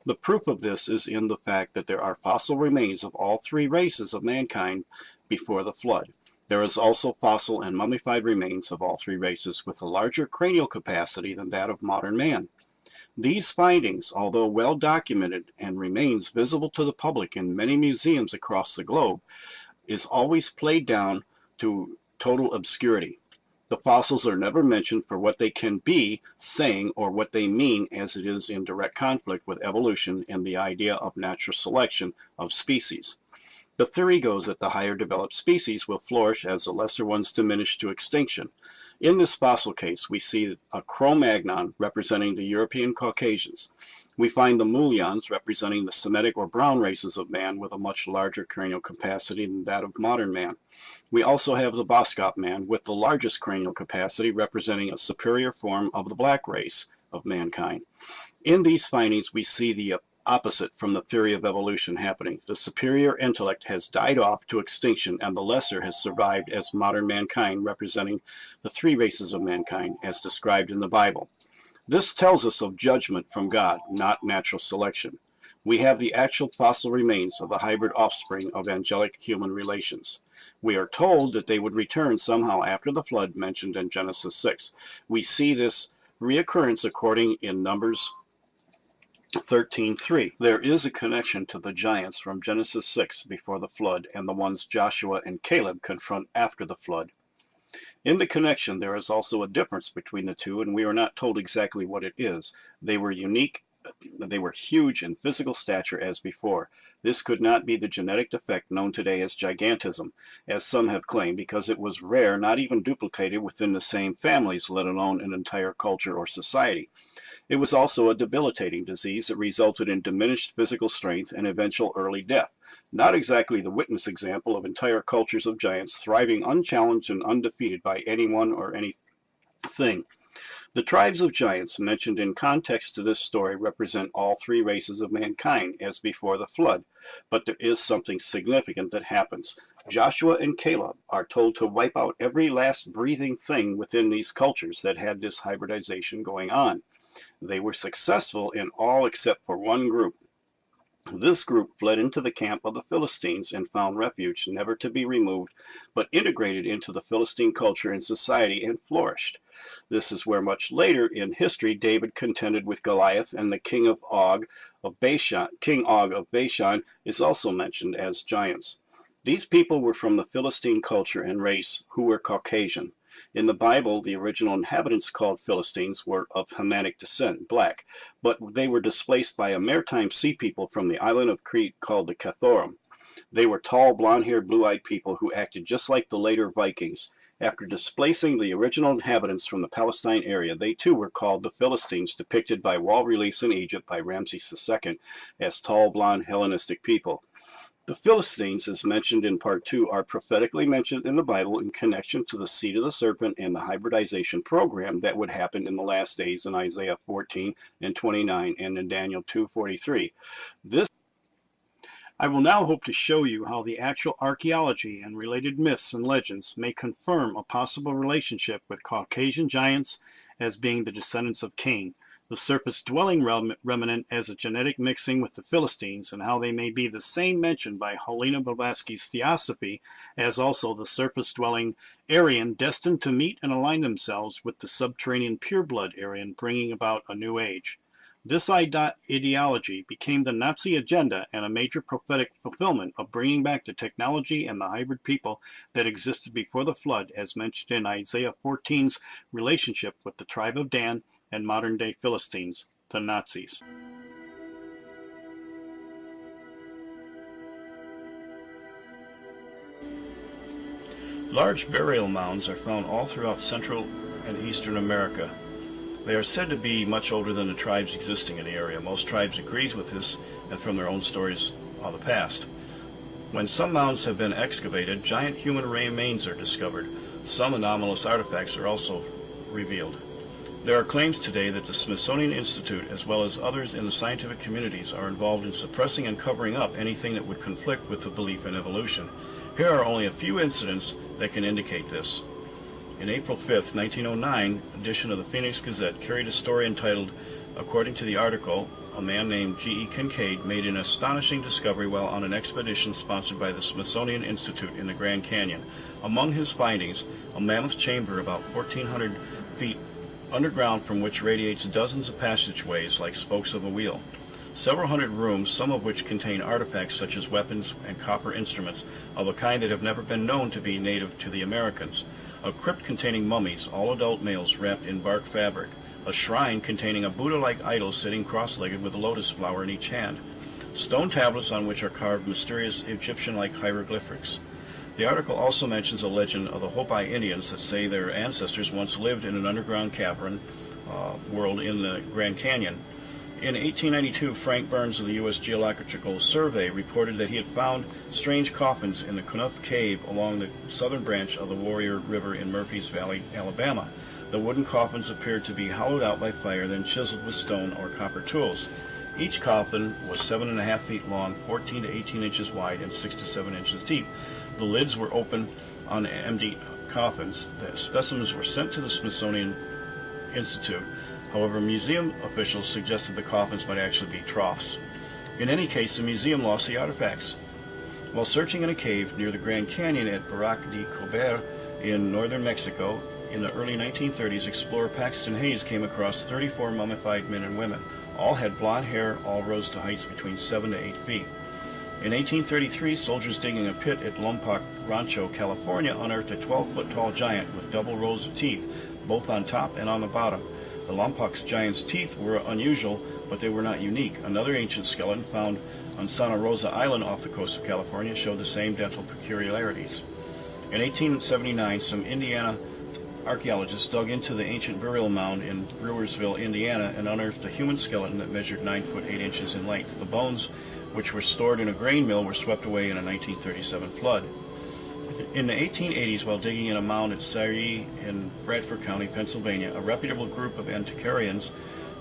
The proof of this is in the fact that there are fossil remains of all three races of mankind before the flood. There is also fossil and mummified remains of all three races with a larger cranial capacity than that of modern man. These findings, although well documented and remains visible to the public in many museums across the globe, is always played down to total obscurity. The fossils are never mentioned for what they can be saying or what they mean, as it is in direct conflict with evolution and the idea of natural selection of species. The theory goes that the higher developed species will flourish as the lesser ones diminish to extinction. In this fossil case, we see a Cro-Magnon representing the European Caucasians. We find the Mulians representing the Semitic or brown races of man with a much larger cranial capacity than that of modern man. We also have the Boskop man with the largest cranial capacity representing a superior form of the black race of mankind. In these findings, we see the opposite from the theory of evolution happening. The superior intellect has died off to extinction and the lesser has survived as modern mankind, representing the three races of mankind as described in the Bible. This tells us of judgment from God, not natural selection. We have the actual fossil remains of the hybrid offspring of angelic human relations. We are told that they would return somehow after the flood mentioned in Genesis 6. We see this reoccurrence according in Numbers 13:3. There is a connection to the giants from Genesis 6 before the flood and the ones Joshua and Caleb confront after the flood. In the connection, there is also a difference between the two, and we are not told exactly what it is. They were huge in physical stature as before. This could not be the genetic defect known today as gigantism, as some have claimed, because it was rare, not even duplicated within the same families, let alone an entire culture or society. It was also a debilitating disease that resulted in diminished physical strength and eventual early death. Not exactly the witness example of entire cultures of giants thriving unchallenged and undefeated by anyone or anything. The tribes of giants mentioned in context to this story represent all three races of mankind as before the flood, but there is something significant that happens. Joshua and Caleb are told to wipe out every last breathing thing within these cultures that had this hybridization going on. They were successful in all except for one group. This group fled into the camp of the Philistines and found refuge, never to be removed, but integrated into the Philistine culture and society and flourished. This is where much later in history David contended with Goliath, and the king Og of Bashan is also mentioned as giants. These people were from the Philistine culture and race who were Caucasian. In the Bible, the original inhabitants called Philistines were of Hamitic descent, black, but they were displaced by a maritime sea people from the island of Crete called the Cathorum. They were tall, blonde-haired, blue-eyed people who acted just like the later Vikings. After displacing the original inhabitants from the Palestine area, they too were called the Philistines, depicted by wall reliefs in Egypt by Ramses II as tall, blonde, Hellenistic people. The Philistines, as mentioned in Part 2, are prophetically mentioned in the Bible in connection to the seed of the serpent and the hybridization program that would happen in the last days in Isaiah 14 and 29 and in Daniel 2:43. I will now hope to show you how the actual archaeology and related myths and legends may confirm a possible relationship with Caucasian giants as being the descendants of Cain, the surface-dwelling remnant as a genetic mixing with the Philistines, and how they may be the same mentioned by Helena Blavatsky's Theosophy as also the surface-dwelling Aryan destined to meet and align themselves with the subterranean pureblood Aryan, bringing about a new age. This ideology became the Nazi agenda and a major prophetic fulfillment of bringing back the technology and the hybrid people that existed before the flood, as mentioned in Isaiah 14's relationship with the tribe of Dan and modern-day Philistines, the Nazis. Large burial mounds are found all throughout Central and Eastern America. They are said to be much older than the tribes existing in the area. Most tribes agree with this and from their own stories of the past. When some mounds have been excavated, giant human remains are discovered. Some anomalous artifacts are also revealed. There are claims today that the Smithsonian Institute, as well as others in the scientific communities, are involved in suppressing and covering up anything that would conflict with the belief in evolution. Here are only a few incidents that can indicate this. In April 5, 1909, edition of the Phoenix Gazette carried a story entitled, according to the article, a man named G.E. Kincaid made an astonishing discovery while on an expedition sponsored by the Smithsonian Institute in the Grand Canyon. Among his findings, a mammoth chamber about 1,400 feet underground from which radiates dozens of passageways like spokes of a wheel. Several hundred rooms, some of which contain artifacts such as weapons and copper instruments of a kind that have never been known to be native to the Americans. A crypt containing mummies, all adult males wrapped in bark fabric. A shrine containing a Buddha-like idol sitting cross-legged with a lotus flower in each hand. Stone tablets on which are carved mysterious Egyptian-like hieroglyphics. The article also mentions a legend of the Hopi Indians that say their ancestors once lived in an underground cavern world in the Grand Canyon. In 1892, Frank Burns of the U.S. Geological Survey reported that he had found strange coffins in the Knuth Cave along the southern branch of the Warrior River in Murphy's Valley, Alabama. The wooden coffins appeared to be hollowed out by fire, then chiseled with stone or copper tools. Each coffin was 7.5 feet long, 14 to 18 inches wide, and 6 to 7 inches deep. The lids were open on empty coffins. The specimens were sent to the Smithsonian Institute. However, museum officials suggested the coffins might actually be troughs. In any case, the museum lost the artifacts. While searching in a cave near the Grand Canyon at Barrac de Colbert in northern Mexico, in the early 1930s, explorer Paxton Hayes came across 34 mummified men and women. All had blonde hair, all rose to heights between 7 to 8 feet. In 1833, soldiers digging a pit at Lompoc Rancho, California, unearthed a 12-foot-tall giant with double rows of teeth, both on top and on the bottom. The Lompoc's giant's teeth were unusual, but they were not unique. Another ancient skeleton found on Santa Rosa Island off the coast of California showed the same dental peculiarities. In 1879, some Indiana archaeologists dug into the ancient burial mound in Brewersville, Indiana, and unearthed a human skeleton that measured 9 foot 8 inches in length. The bones, which were stored in a grain mill, were swept away in a 1937 flood. In the 1880s, while digging in a mound at Sarie in Bradford County, Pennsylvania, a reputable group of antiquarians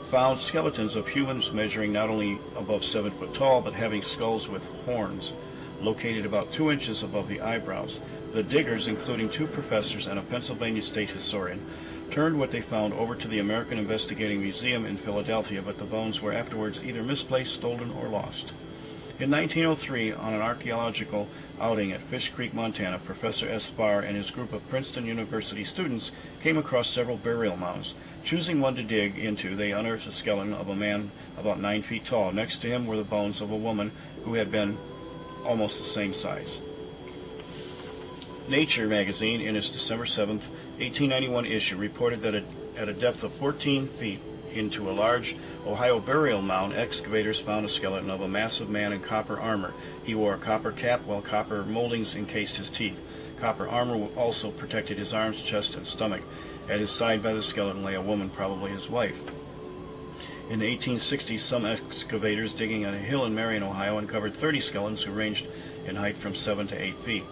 found skeletons of humans measuring not only above 7 foot tall, but having skulls with horns, located about 2 inches above the eyebrows. The diggers, including 2 professors and a Pennsylvania state historian, turned what they found over to the American Investigating Museum in Philadelphia, but the bones were afterwards either misplaced, stolen, or lost. In 1903, on an archaeological outing at Fish Creek, Montana, Professor S. Barr and his group of Princeton University students came across several burial mounds. Choosing one to dig into, they unearthed a skeleton of a man about 9 feet tall. Next to him were the bones of a woman who had been almost the same size. Nature magazine, in its December 7, 1891 issue, reported that at a depth of 14 feet into a large Ohio burial mound, excavators found a skeleton of a massive man in copper armor. He wore a copper cap while copper moldings encased his teeth. Copper armor also protected his arms, chest, and stomach. At his side by the skeleton lay a woman, probably his wife. In the 1860s, some excavators digging on a hill in Marion, Ohio, uncovered 30 skeletons who ranged in height from 7 to 8 feet.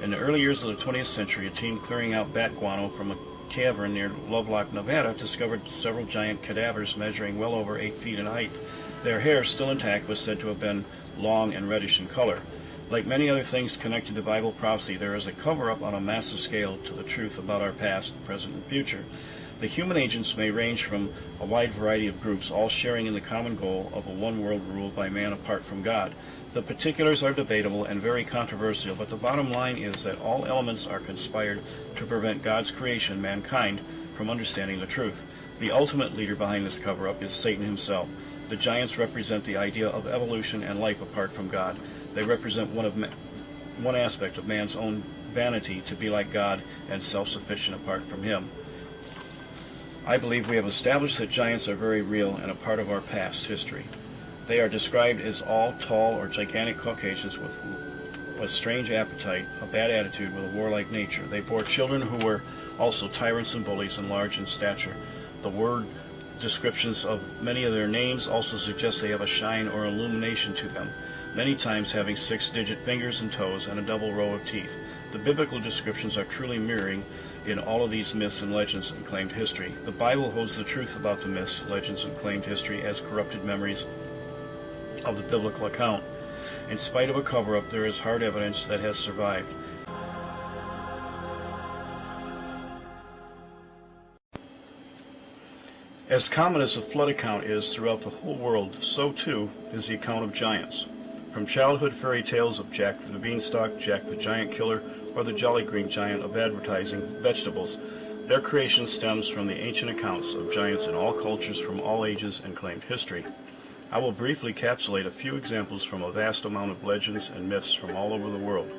In the early years of the 20th century, a team clearing out bat guano from a cavern near Lovelock, Nevada, discovered several giant cadavers measuring well over 8 feet in height. Their hair, still intact, was said to have been long and reddish in color. Like many other things connected to Bible prophecy, there is a cover-up on a massive scale to the truth about our past, present, and future. The human agents may range from a wide variety of groups, all sharing in the common goal of a one world ruled by man apart from God. The particulars are debatable and very controversial, but the bottom line is that all elements are conspired to prevent God's creation, mankind, from understanding the truth. The ultimate leader behind this cover-up is Satan himself. The giants represent the idea of evolution and life apart from God. They represent one aspect of man's own vanity to be like God and self-sufficient apart from him. I believe we have established that giants are very real and a part of our past history. They are described as all tall or gigantic Caucasians with a strange appetite, a bad attitude, with a warlike nature. They bore children who were also tyrants and bullies and large in stature. The word descriptions of many of their names also suggest they have a shine or illumination to them, many times having 6-digit fingers and toes and a double row of teeth. The biblical descriptions are truly mirroring in all of these myths and legends and claimed history. The Bible holds the truth about the myths, legends, and claimed history as corrupted memories of the biblical account. In spite of a cover-up, there is hard evidence that has survived. As common as the flood account is throughout the whole world, so too is the account of giants. From childhood fairy tales of Jack the Beanstalk, Jack the Giant Killer, or the Jolly Green Giant of advertising vegetables, their creation stems from the ancient accounts of giants in all cultures from all ages and claimed history. I will briefly encapsulate a few examples from a vast amount of legends and myths from all over the world.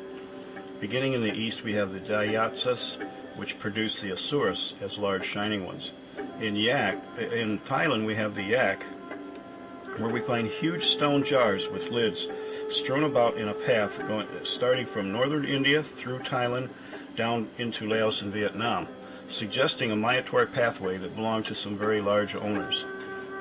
Beginning in the east, we have the Dyatsas, which produced the Asuras as large shining ones. In Thailand, we have the Yak, where we find huge stone jars with lids strewn about in a path starting from northern India through Thailand down into Laos and Vietnam, suggesting a migratory pathway that belonged to some very large owners.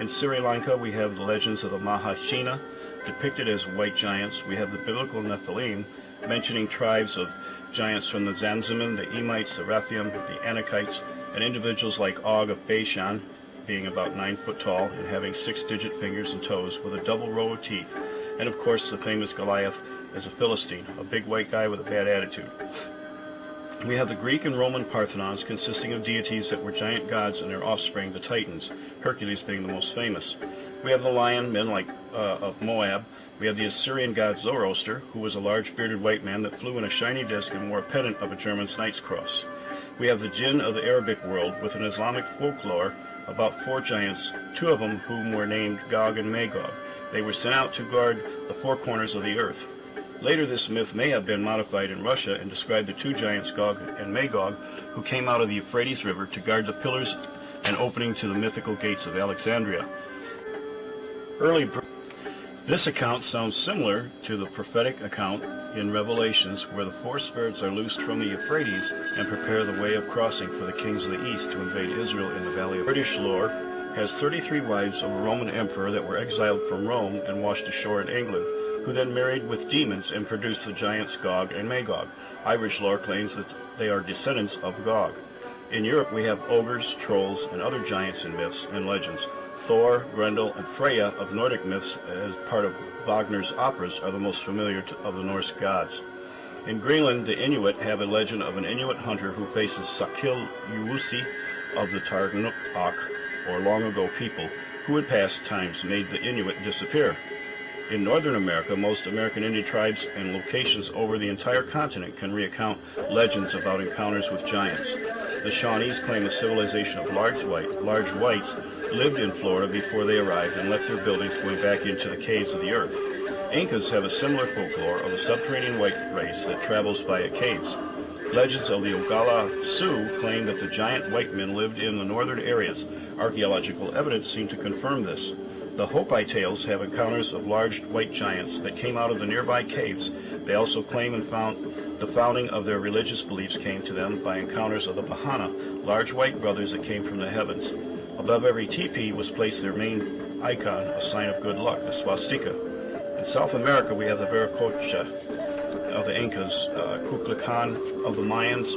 In Sri Lanka, we have the legends of the Mahashina, depicted as white giants. We have the biblical Nephilim, mentioning tribes of giants from the Zanziman, the Emites, the Rephaim, the Anakites, and individuals like Og of Bashan, being about 9 foot tall and having 6-digit fingers and toes with a double row of teeth, and of course the famous Goliath as a Philistine, a big white guy with a bad attitude. We have the Greek and Roman Parthenons, consisting of deities that were giant gods and their offspring, the Titans, Hercules being the most famous. We have the lion men of Moab. We have the Assyrian god Zoroaster, who was a large bearded white man that flew in a shiny disc and wore a pennant of a German knight's cross. We have the jinn of the Arabic world with an Islamic folklore about 4 giants, 2 of them whom were named Gog and Magog. They were sent out to guard the 4 corners of the earth. Later, this myth may have been modified in Russia and described the 2 giants, Gog and Magog, who came out of the Euphrates River to guard the pillars and opening to the mythical gates of Alexandria. This account sounds similar to the prophetic account in Revelations, where the 4 spirits are loosed from the Euphrates and prepare the way of crossing for the kings of the east to invade Israel in the valley of British lore has 33 wives of a Roman emperor that were exiled from Rome and washed ashore in England, who then married with demons and produced the giants Gog and Magog. Irish lore claims that they are descendants of Gog. In Europe, we have ogres, trolls, and other giants in myths and legends. Thor, Grendel, and Freya of Nordic myths as part of Wagner's operas are the most familiar of the Norse gods. In Greenland, the Inuit have a legend of an Inuit hunter who faces Sakil Yuusi of the Tarnuk-ak, or long-ago people, who in past times made the Inuit disappear. In Northern America, most American Indian tribes and locations over the entire continent can recount legends about encounters with giants. The Shawnees claim a civilization of large whites lived in Florida before they arrived and left their buildings going back into the caves of the earth. Incas have a similar folklore of a subterranean white race that travels via caves. Legends of the Oglala Sioux claim that the giant white men lived in the northern areas. Archaeological evidence seems to confirm this. The Hopi tales have encounters of large white giants that came out of the nearby caves. They also claim and found the founding of their religious beliefs came to them by encounters of the Bahana, large white brothers that came from the heavens. Above every teepee was placed their main icon, a sign of good luck, the swastika. In South America, we have the Viracocha of the Incas, Kukulkan of the Mayans,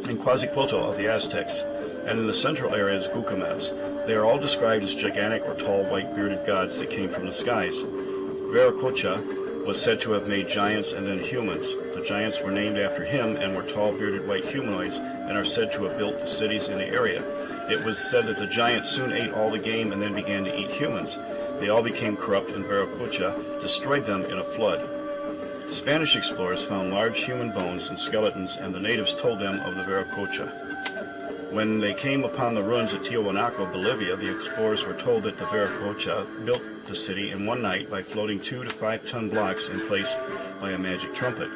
and Quetzalcoatl of the Aztecs. And in the central area is Gucamas. They are all described as gigantic or tall white bearded gods that came from the skies. Viracocha was said to have made giants and then humans. The giants were named after him and were tall bearded white humanoids and are said to have built the cities in the area. It was said that the giants soon ate all the game and then began to eat humans. They all became corrupt and Viracocha destroyed them in a flood. Spanish explorers found large human bones and skeletons, and the natives told them of the Viracocha. When they came upon the ruins at Tiwanaku, Bolivia, the explorers were told that the Viracocha built the city in one night by floating 2 to 5 ton blocks in place by a magic trumpet.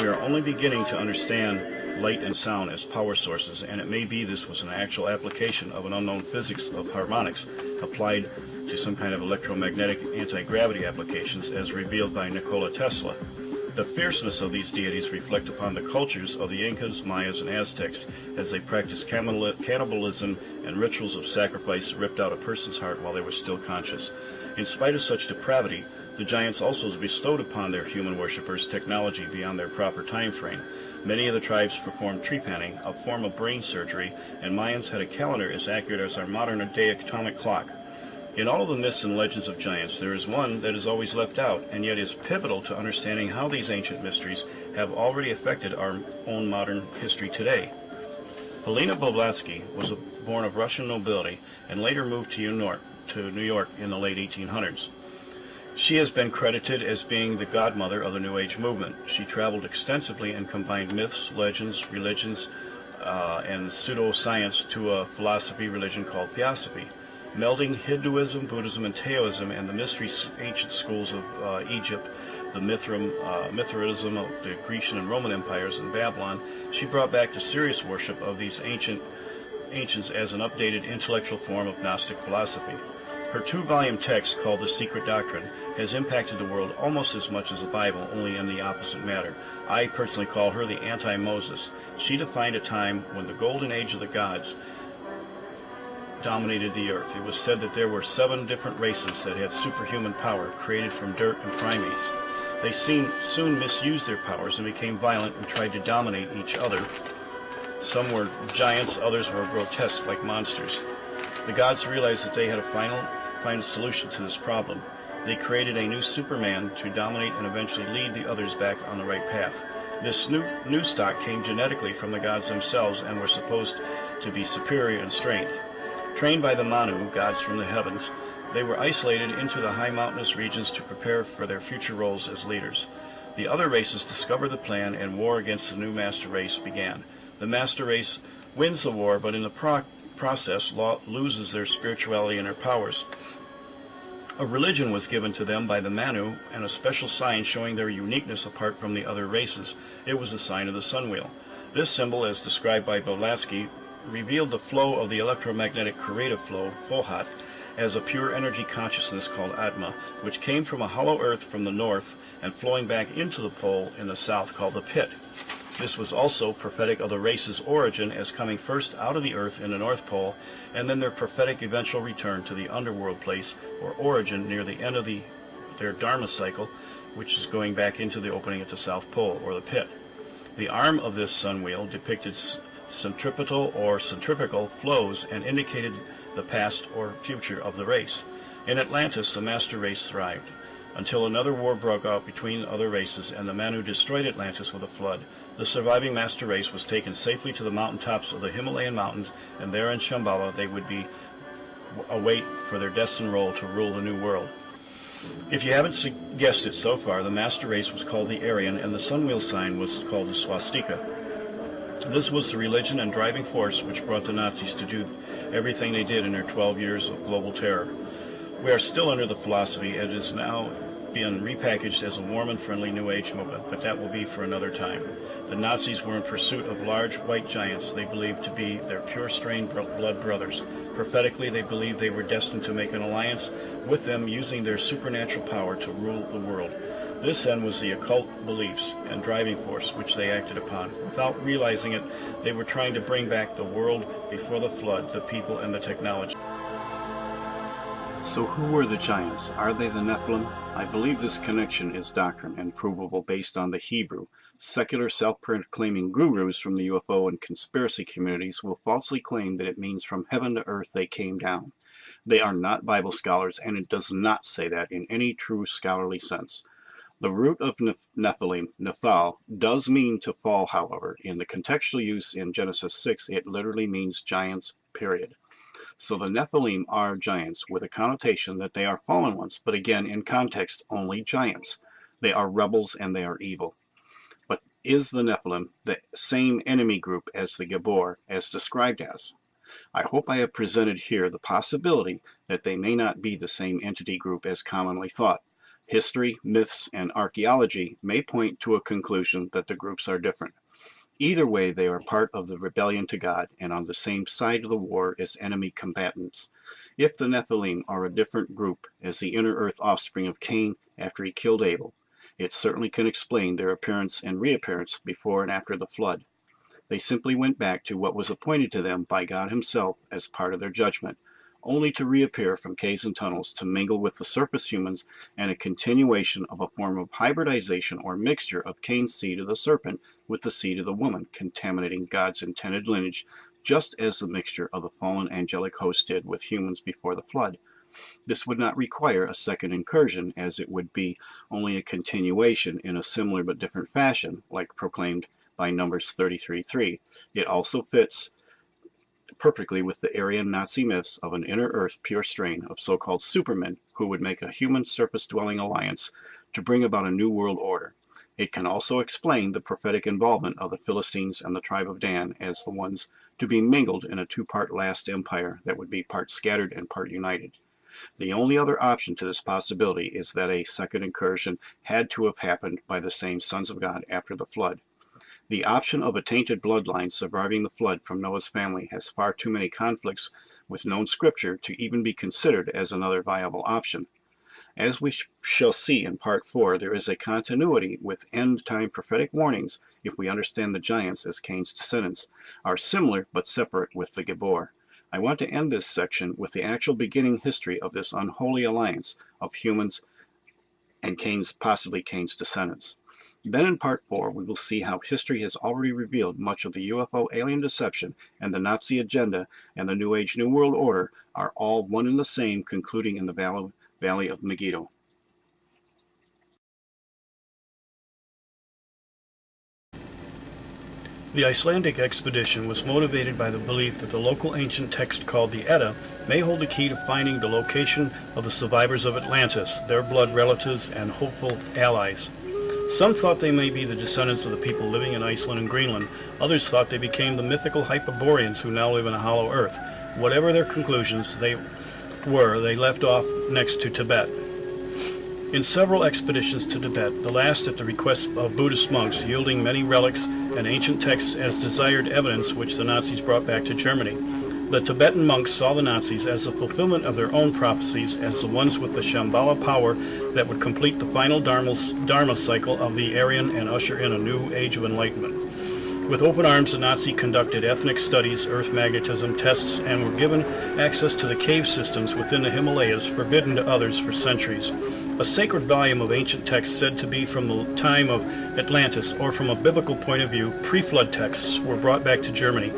We are only beginning to understand light and sound as power sources, and it may be this was an actual application of an unknown physics of harmonics applied to some kind of electromagnetic anti-gravity applications as revealed by Nikola Tesla. The fierceness of these deities reflect upon the cultures of the Incas, Mayas, and Aztecs as they practiced cannibalism and rituals of sacrifice ripped out a person's heart while they were still conscious. In spite of such depravity, the giants also bestowed upon their human worshippers technology beyond their proper time frame. Many of the tribes performed trepanning, a form of brain surgery, and Mayans had a calendar as accurate as our modern-day atomic clock. In all of the myths and legends of giants, there is one that is always left out, and yet is pivotal to understanding how these ancient mysteries have already affected our own modern history today. Helena Blavatsky was born of Russian nobility and later moved to New York in the late 1800s. She has been credited as being the godmother of the New Age movement. She traveled extensively and combined myths, legends, religions, and pseudoscience to a philosophy religion called Theosophy, melding Hinduism, Buddhism, and Taoism and the mystery ancient schools of Egypt, the Mithraism of the Grecian and Roman empires, and Babylon. She brought back the serious worship of these ancients as an updated intellectual form of Gnostic philosophy. Her 2-volume text, called The Secret Doctrine, has impacted the world almost as much as the Bible, only in the opposite matter. I personally call her the anti-Moses. She defined a time when the golden age of the gods dominated the earth. It was said that there were 7 different races that had superhuman power, created from dirt and primates. They soon misused their powers and became violent and tried to dominate each other. Some were giants, others were grotesque like monsters. The gods realized that they had to find a solution to this problem. They created a new Superman to dominate and eventually lead the others back on the right path. This new stock came genetically from the gods themselves and were supposed to be superior in strength. Trained by the Manu, gods from the heavens, they were isolated into the high mountainous regions to prepare for their future roles as leaders. The other races discovered the plan, and war against the new master race began. The master race wins the war, but in the process loses their spirituality and their powers. A religion was given to them by the Manu, and a special sign showing their uniqueness apart from the other races. It was the sign of the sun wheel. This symbol, as described by Blavatsky, revealed the flow of the electromagnetic creative flow, Fohat, as a pure energy consciousness called Atma, which came from a hollow earth from the north and flowing back into the pole in the south called the pit. This was also prophetic of the race's origin as coming first out of the earth in the North Pole, and then their prophetic eventual return to the underworld place or origin near the end of their Dharma cycle, which is going back into the opening at the South Pole, or the pit. The arm of this sun wheel depicted centripetal or centrifugal flows and indicated the past or future of the race. In Atlantis, the master race thrived, until another war broke out between other races and the Manu destroyed Atlantis with a flood. The surviving master race was taken safely to the mountaintops of the Himalayan mountains, and there in Shambhala they would await for their destined role to rule the new world. If you haven't guessed it so far, the master race was called the Aryan, and the sun wheel sign was called the swastika. This was the religion and driving force which brought the Nazis to do everything they did in their 12 years of global terror. We are still under the philosophy, and it is now being repackaged as a warm and friendly New Age movement, but that will be for another time. The Nazis were in pursuit of large white giants they believed to be their pure-strained blood brothers. Prophetically, they believed they were destined to make an alliance with them, using their supernatural power to rule the world. This then was the occult beliefs and driving force which they acted upon. Without realizing it, they were trying to bring back the world before the flood, the people, and the technology. So who were the giants? Are they the Nephilim? I believe this connection is doctrine and provable based on the Hebrew. Secular self-proclaiming gurus from the UFO and conspiracy communities will falsely claim that it means from heaven to earth they came down. They are not Bible scholars, and it does not say that in any true scholarly sense. The root of Nephilim, Nephal, does mean to fall, however. In the contextual use in Genesis 6, it literally means giants, period. So the Nephilim are giants with a connotation that they are fallen ones, but again, in context, only giants. They are rebels and they are evil. But is the Nephilim the same enemy group as the Gabor, as described as? I hope I have presented here the possibility that they may not be the same entity group as commonly thought. History, myths, and archaeology may point to a conclusion that the groups are different. Either way, they are part of the rebellion to God and on the same side of the war as enemy combatants. If the Nephilim are a different group as the inner earth offspring of Cain after he killed Abel, it certainly can explain their appearance and reappearance before and after the flood. They simply went back to what was appointed to them by God himself as part of their judgment. only to reappear from caves and tunnels to mingle with the surface humans, and a continuation of a form of hybridization or mixture of Cain's seed of the serpent with the seed of the woman, contaminating God's intended lineage, just as the mixture of the fallen angelic host did with humans before the flood. This would not require a second incursion, as it would be only a continuation in a similar but different fashion, like proclaimed by Numbers 33:3. It also fits perfectly with the Aryan Nazi myths of an inner earth pure strain of so-called supermen who would make a human surface-dwelling alliance to bring about a new world order. It can also explain the prophetic involvement of the Philistines and the tribe of Dan as the ones to be mingled in a two-part last empire that would be part scattered and part united. The only other option to this possibility is that a second incursion had to have happened by the same sons of God after the flood. The option of a tainted bloodline surviving the flood from Noah's family has far too many conflicts with known scripture to even be considered as another viable option. As we shall see in Part 4, there is a continuity with end-time prophetic warnings if we understand the giants as Cain's descendants are similar but separate with the Gibor. I want to end this section with the actual beginning history of this unholy alliance of humans and possibly Cain's descendants. Then in Part 4, we will see how history has already revealed much of the UFO alien deception and the Nazi agenda and the New Age New World Order are all one and the same, concluding in the Valley of Megiddo. The Icelandic expedition was motivated by the belief that the local ancient text called the Edda may hold the key to finding the location of the survivors of Atlantis, their blood relatives and hopeful allies. Some thought they may be the descendants of the people living in Iceland and Greenland. Others thought they became the mythical Hyperboreans who now live in a hollow earth. Whatever their conclusions they left off next to Tibet. In several expeditions to Tibet, the last at the request of Buddhist monks, yielding many relics and ancient texts as desired evidence which the Nazis brought back to Germany. The Tibetan monks saw the Nazis as a fulfillment of their own prophecies, as the ones with the Shambhala power that would complete the final Dharma cycle of the Aryan and usher in a new age of enlightenment. With open arms, the Nazis conducted ethnic studies, earth magnetism tests, and were given access to the cave systems within the Himalayas, forbidden to others for centuries. A sacred volume of ancient texts said to be from the time of Atlantis, or from a biblical point of view, pre-flood texts, were brought back to Germany.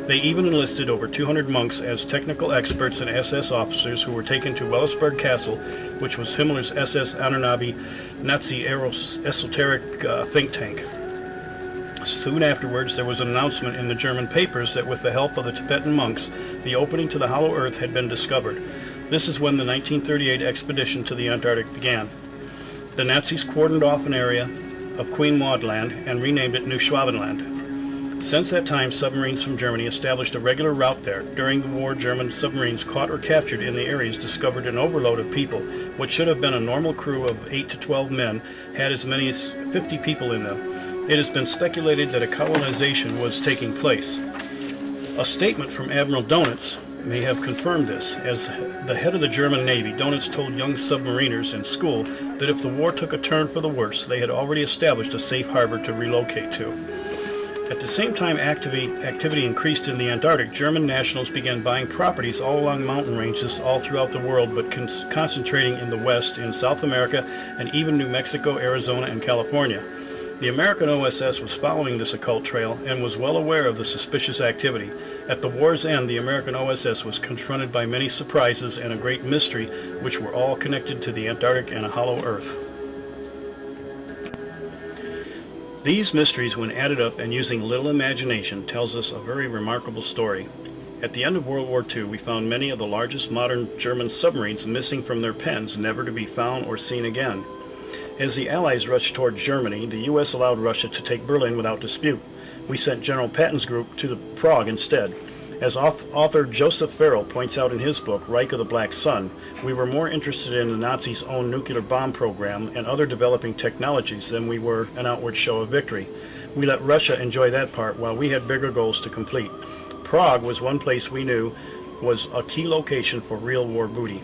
They even enlisted over 200 monks as technical experts and SS officers who were taken to Wellsburg Castle, which was Himmler's SS Anernavi Nazi esoteric think tank. Soon afterwards, there was an announcement in the German papers that with the help of the Tibetan monks, the opening to the hollow earth had been discovered. This is when the 1938 expedition to the Antarctic began. The Nazis cordoned off an area of Queen Maud Land and renamed it New Schwabenland. Since that time, submarines from Germany established a regular route there. During the war, German submarines caught or captured in the areas discovered an overload of people. What should have been a normal crew of 8 to 12 men had as many as 50 people in them. It has been speculated that a colonization was taking place. A statement from Admiral Donitz may have confirmed this. As the head of the German Navy, Donitz told young submariners in school that if the war took a turn for the worse, they had already established a safe harbor to relocate to. At the same time activity increased in the Antarctic, German nationals began buying properties all along mountain ranges all throughout the world, but concentrating in the West, in South America, and even New Mexico, Arizona, and California. The American OSS was following this occult trail and was well aware of the suspicious activity. At the war's end, the American OSS was confronted by many surprises and a great mystery, which were all connected to the Antarctic and a hollow earth. These mysteries, when added up and using little imagination, tells us a very remarkable story. At the end of World War II, we found many of the largest modern German submarines missing from their pens, never to be found or seen again. As the Allies rushed toward Germany, the U.S. allowed Russia to take Berlin without dispute. We sent General Patton's group to Prague instead. As author Joseph Farrell points out in his book, Reich of the Black Sun, we were more interested in the Nazis' own nuclear bomb program and other developing technologies than we were an outward show of victory. We let Russia enjoy that part while we had bigger goals to complete. Prague was one place we knew was a key location for real war booty.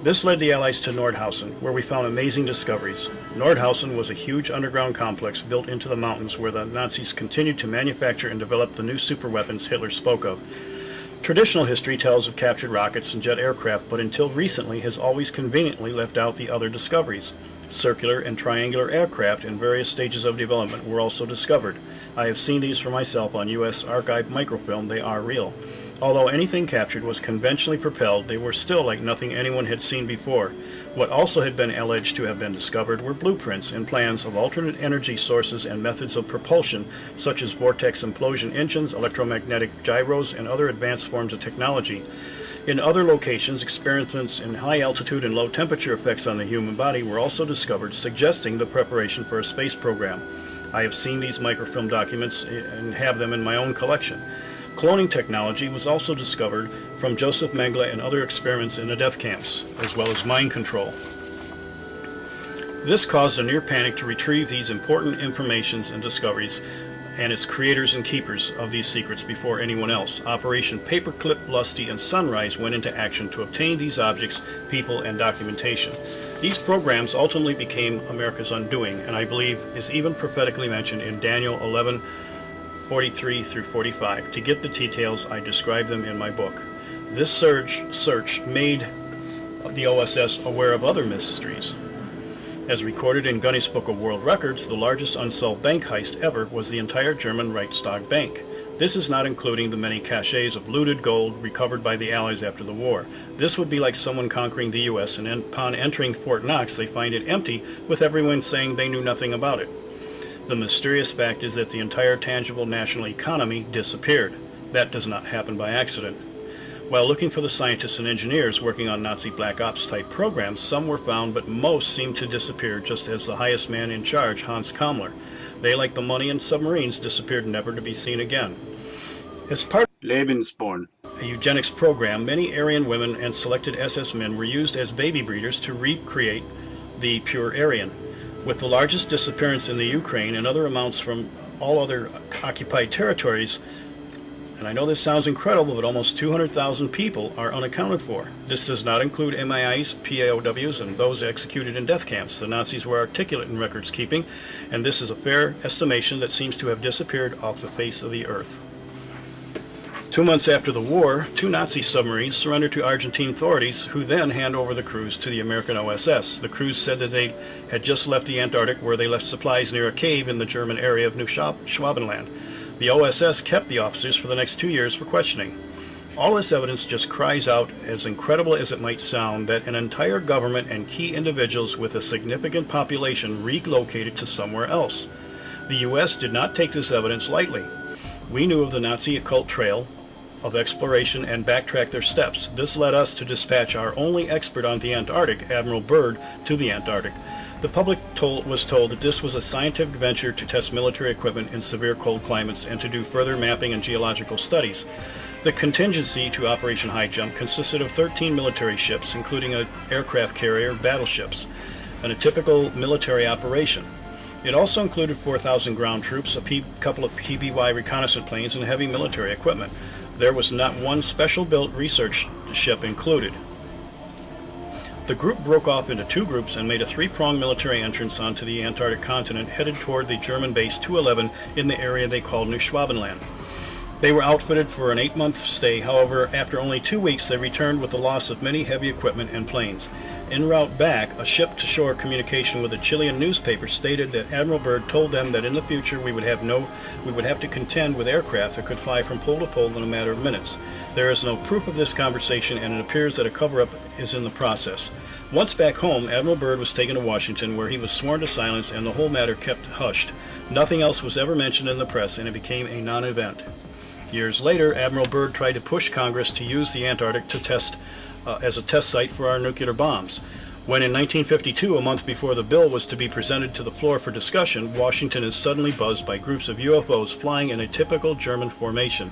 This led the Allies to Nordhausen, where we found amazing discoveries. Nordhausen was a huge underground complex built into the mountains where the Nazis continued to manufacture and develop the new superweapons Hitler spoke of. Traditional history tells of captured rockets and jet aircraft, but until recently has always conveniently left out the other discoveries. Circular and triangular aircraft in various stages of development were also discovered. I have seen these for myself on U.S. archive microfilm. They are real. Although anything captured was conventionally propelled, they were still like nothing anyone had seen before. What also had been alleged to have been discovered were blueprints and plans of alternate energy sources and methods of propulsion, such as vortex implosion engines, electromagnetic gyros, and other advanced forms of technology. In other locations, experiments in high altitude and low temperature effects on the human body were also discovered, suggesting the preparation for a space program. I have seen these microfilm documents and have them in my own collection. Cloning technology was also discovered from Joseph Mengele and other experiments in the death camps, as well as mind control. This caused a near panic to retrieve these important informations and discoveries and its creators and keepers of these secrets before anyone else. Operation Paperclip, Lusty, and Sunrise went into action to obtain these objects, people, and documentation. These programs ultimately became America's undoing, and I believe is even prophetically mentioned in Daniel 11:43 through 45. To get the details, I describe them in my book. This search made the OSS aware of other mysteries. As recorded in Guinness Book of World Records, the largest unsolved bank heist ever was the entire German Reichstag Bank. This is not including the many caches of looted gold recovered by the Allies after the war. This would be like someone conquering the U.S. and upon entering Fort Knox they find it empty, with everyone saying they knew nothing about it. The mysterious fact is that the entire tangible national economy disappeared. That does not happen by accident. While looking for the scientists and engineers working on Nazi Black Ops type programs, some were found, but most seemed to disappear, just as the highest man in charge, Hans Kammler. They, like the money and submarines, disappeared never to be seen again. As part of Lebensborn. a eugenics program, many Aryan women and selected SS men were used as baby breeders to recreate the pure Aryan. With the largest disappearance in the Ukraine and other amounts from all other occupied territories, and I know this sounds incredible, but almost 200,000 people are unaccounted for. This does not include MIAs, POWs, and those executed in death camps. The Nazis were articulate in records keeping, and this is a fair estimation that seems to have disappeared off the face of the earth. 2 months after the war, 2 Nazi submarines surrendered to Argentine authorities, who then hand over the crews to the American OSS. The crews said that they had just left the Antarctic, where they left supplies near a cave in the German area of New Schwabenland. The OSS kept the officers for the next 2 years for questioning. All this evidence just cries out, as incredible as it might sound, that an entire government and key individuals with a significant population relocated to somewhere else. The U.S. did not take this evidence lightly. We knew of the Nazi occult trail of exploration and backtracked their steps. This led us to dispatch our only expert on the Antarctic, Admiral Byrd, to the Antarctic. The public was told that this was a scientific venture to test military equipment in severe cold climates and to do further mapping and geological studies. The contingency to Operation High Jump consisted of 13 military ships, including an aircraft carrier, battleships, and a typical military operation. It also included 4,000 ground troops, a couple of PBY reconnaissance planes, and heavy military equipment. There was not one special-built research ship included. The group broke off into 2 groups and made a 3-pronged military entrance onto the Antarctic continent, headed toward the German base 211 in the area they called New Schwabenland. They were outfitted for an 8-month stay. However, after only 2 weeks, they returned with the loss of many heavy equipment and planes. En route back, a ship-to-shore communication with a Chilean newspaper stated that Admiral Byrd told them that in the future we would have to contend with aircraft that could fly from pole to pole in a matter of minutes. There is no proof of this conversation, and it appears that a cover-up is in the process. Once back home, Admiral Byrd was taken to Washington, where he was sworn to silence and the whole matter kept hushed. Nothing else was ever mentioned in the press, and it became a non-event. Years later, Admiral Byrd tried to push Congress to use the Antarctic to test as a test site for our nuclear bombs. When in 1952, a month before the bill was to be presented to the floor for discussion, Washington is suddenly buzzed by groups of UFOs flying in a typical German formation.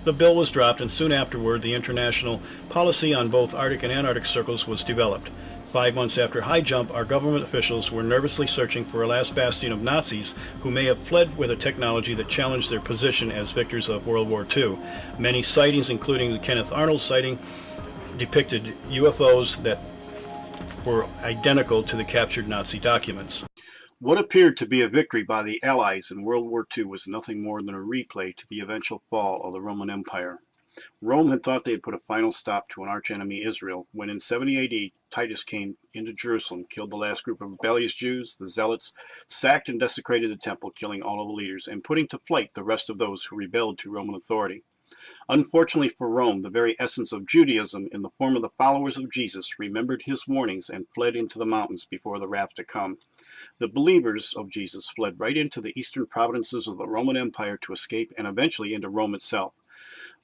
The bill was dropped, and soon afterward, the international policy on both Arctic and Antarctic circles was developed. 5 months after High Jump, our government officials were nervously searching for a last bastion of Nazis who may have fled with a technology that challenged their position as victors of World War II. Many sightings, including the Kenneth Arnold sighting, depicted UFOs that were identical to the captured Nazi documents. What appeared to be a victory by the Allies in World War II was nothing more than a replay to the eventual fall of the Roman Empire. Rome had thought they had put a final stop to an archenemy Israel when in 70 AD Titus came into Jerusalem, killed the last group of rebellious Jews, the Zealots, sacked and desecrated the temple, killing all of the leaders, and putting to flight the rest of those who rebelled to Roman authority. Unfortunately for Rome, the very essence of Judaism, in the form of the followers of Jesus, remembered his warnings and fled into the mountains before the wrath to come. The believers of Jesus fled right into the eastern provinces of the Roman Empire to escape, and eventually into Rome itself.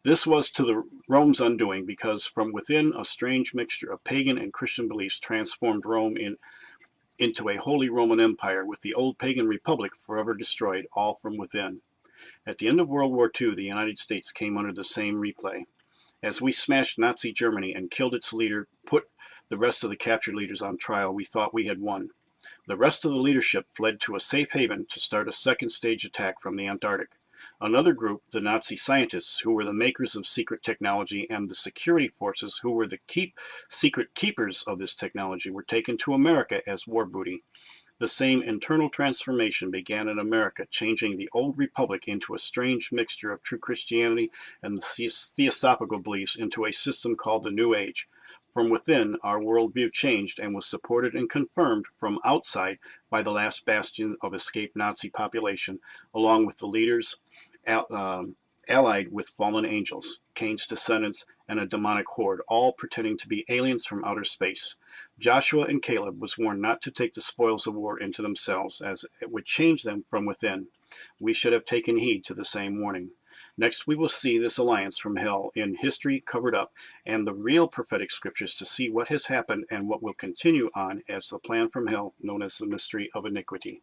This was to the Rome's undoing, because from within a strange mixture of pagan and Christian beliefs transformed Rome into a holy Roman Empire, with the old pagan republic forever destroyed, all from within. At the end of World War II, the United States came under the same replay. As we smashed Nazi Germany and killed its leader, put the rest of the captured leaders on trial, we thought we had won. The rest of the leadership fled to a safe haven to start a second stage attack from the Antarctic. Another group, the Nazi scientists, who were the makers of secret technology, and the security forces, who were the secret keepers of this technology, were taken to America as war booty. The same internal transformation began in America, changing the old republic into a strange mixture of true Christianity and the theosophical beliefs into a system called the New Age. From within, our worldview changed and was supported and confirmed from outside by the last bastion of escaped Nazi population, along with the leaders allied with fallen angels, Cain's descendants, and a demonic horde, all pretending to be aliens from outer space. Joshua and Caleb was warned not to take the spoils of war into themselves, as it would change them from within. We should have taken heed to the same warning. Next, we will see this alliance from hell in History Covered Up, and the real prophetic scriptures to see what has happened and what will continue on as the plan from hell, known as the mystery of iniquity.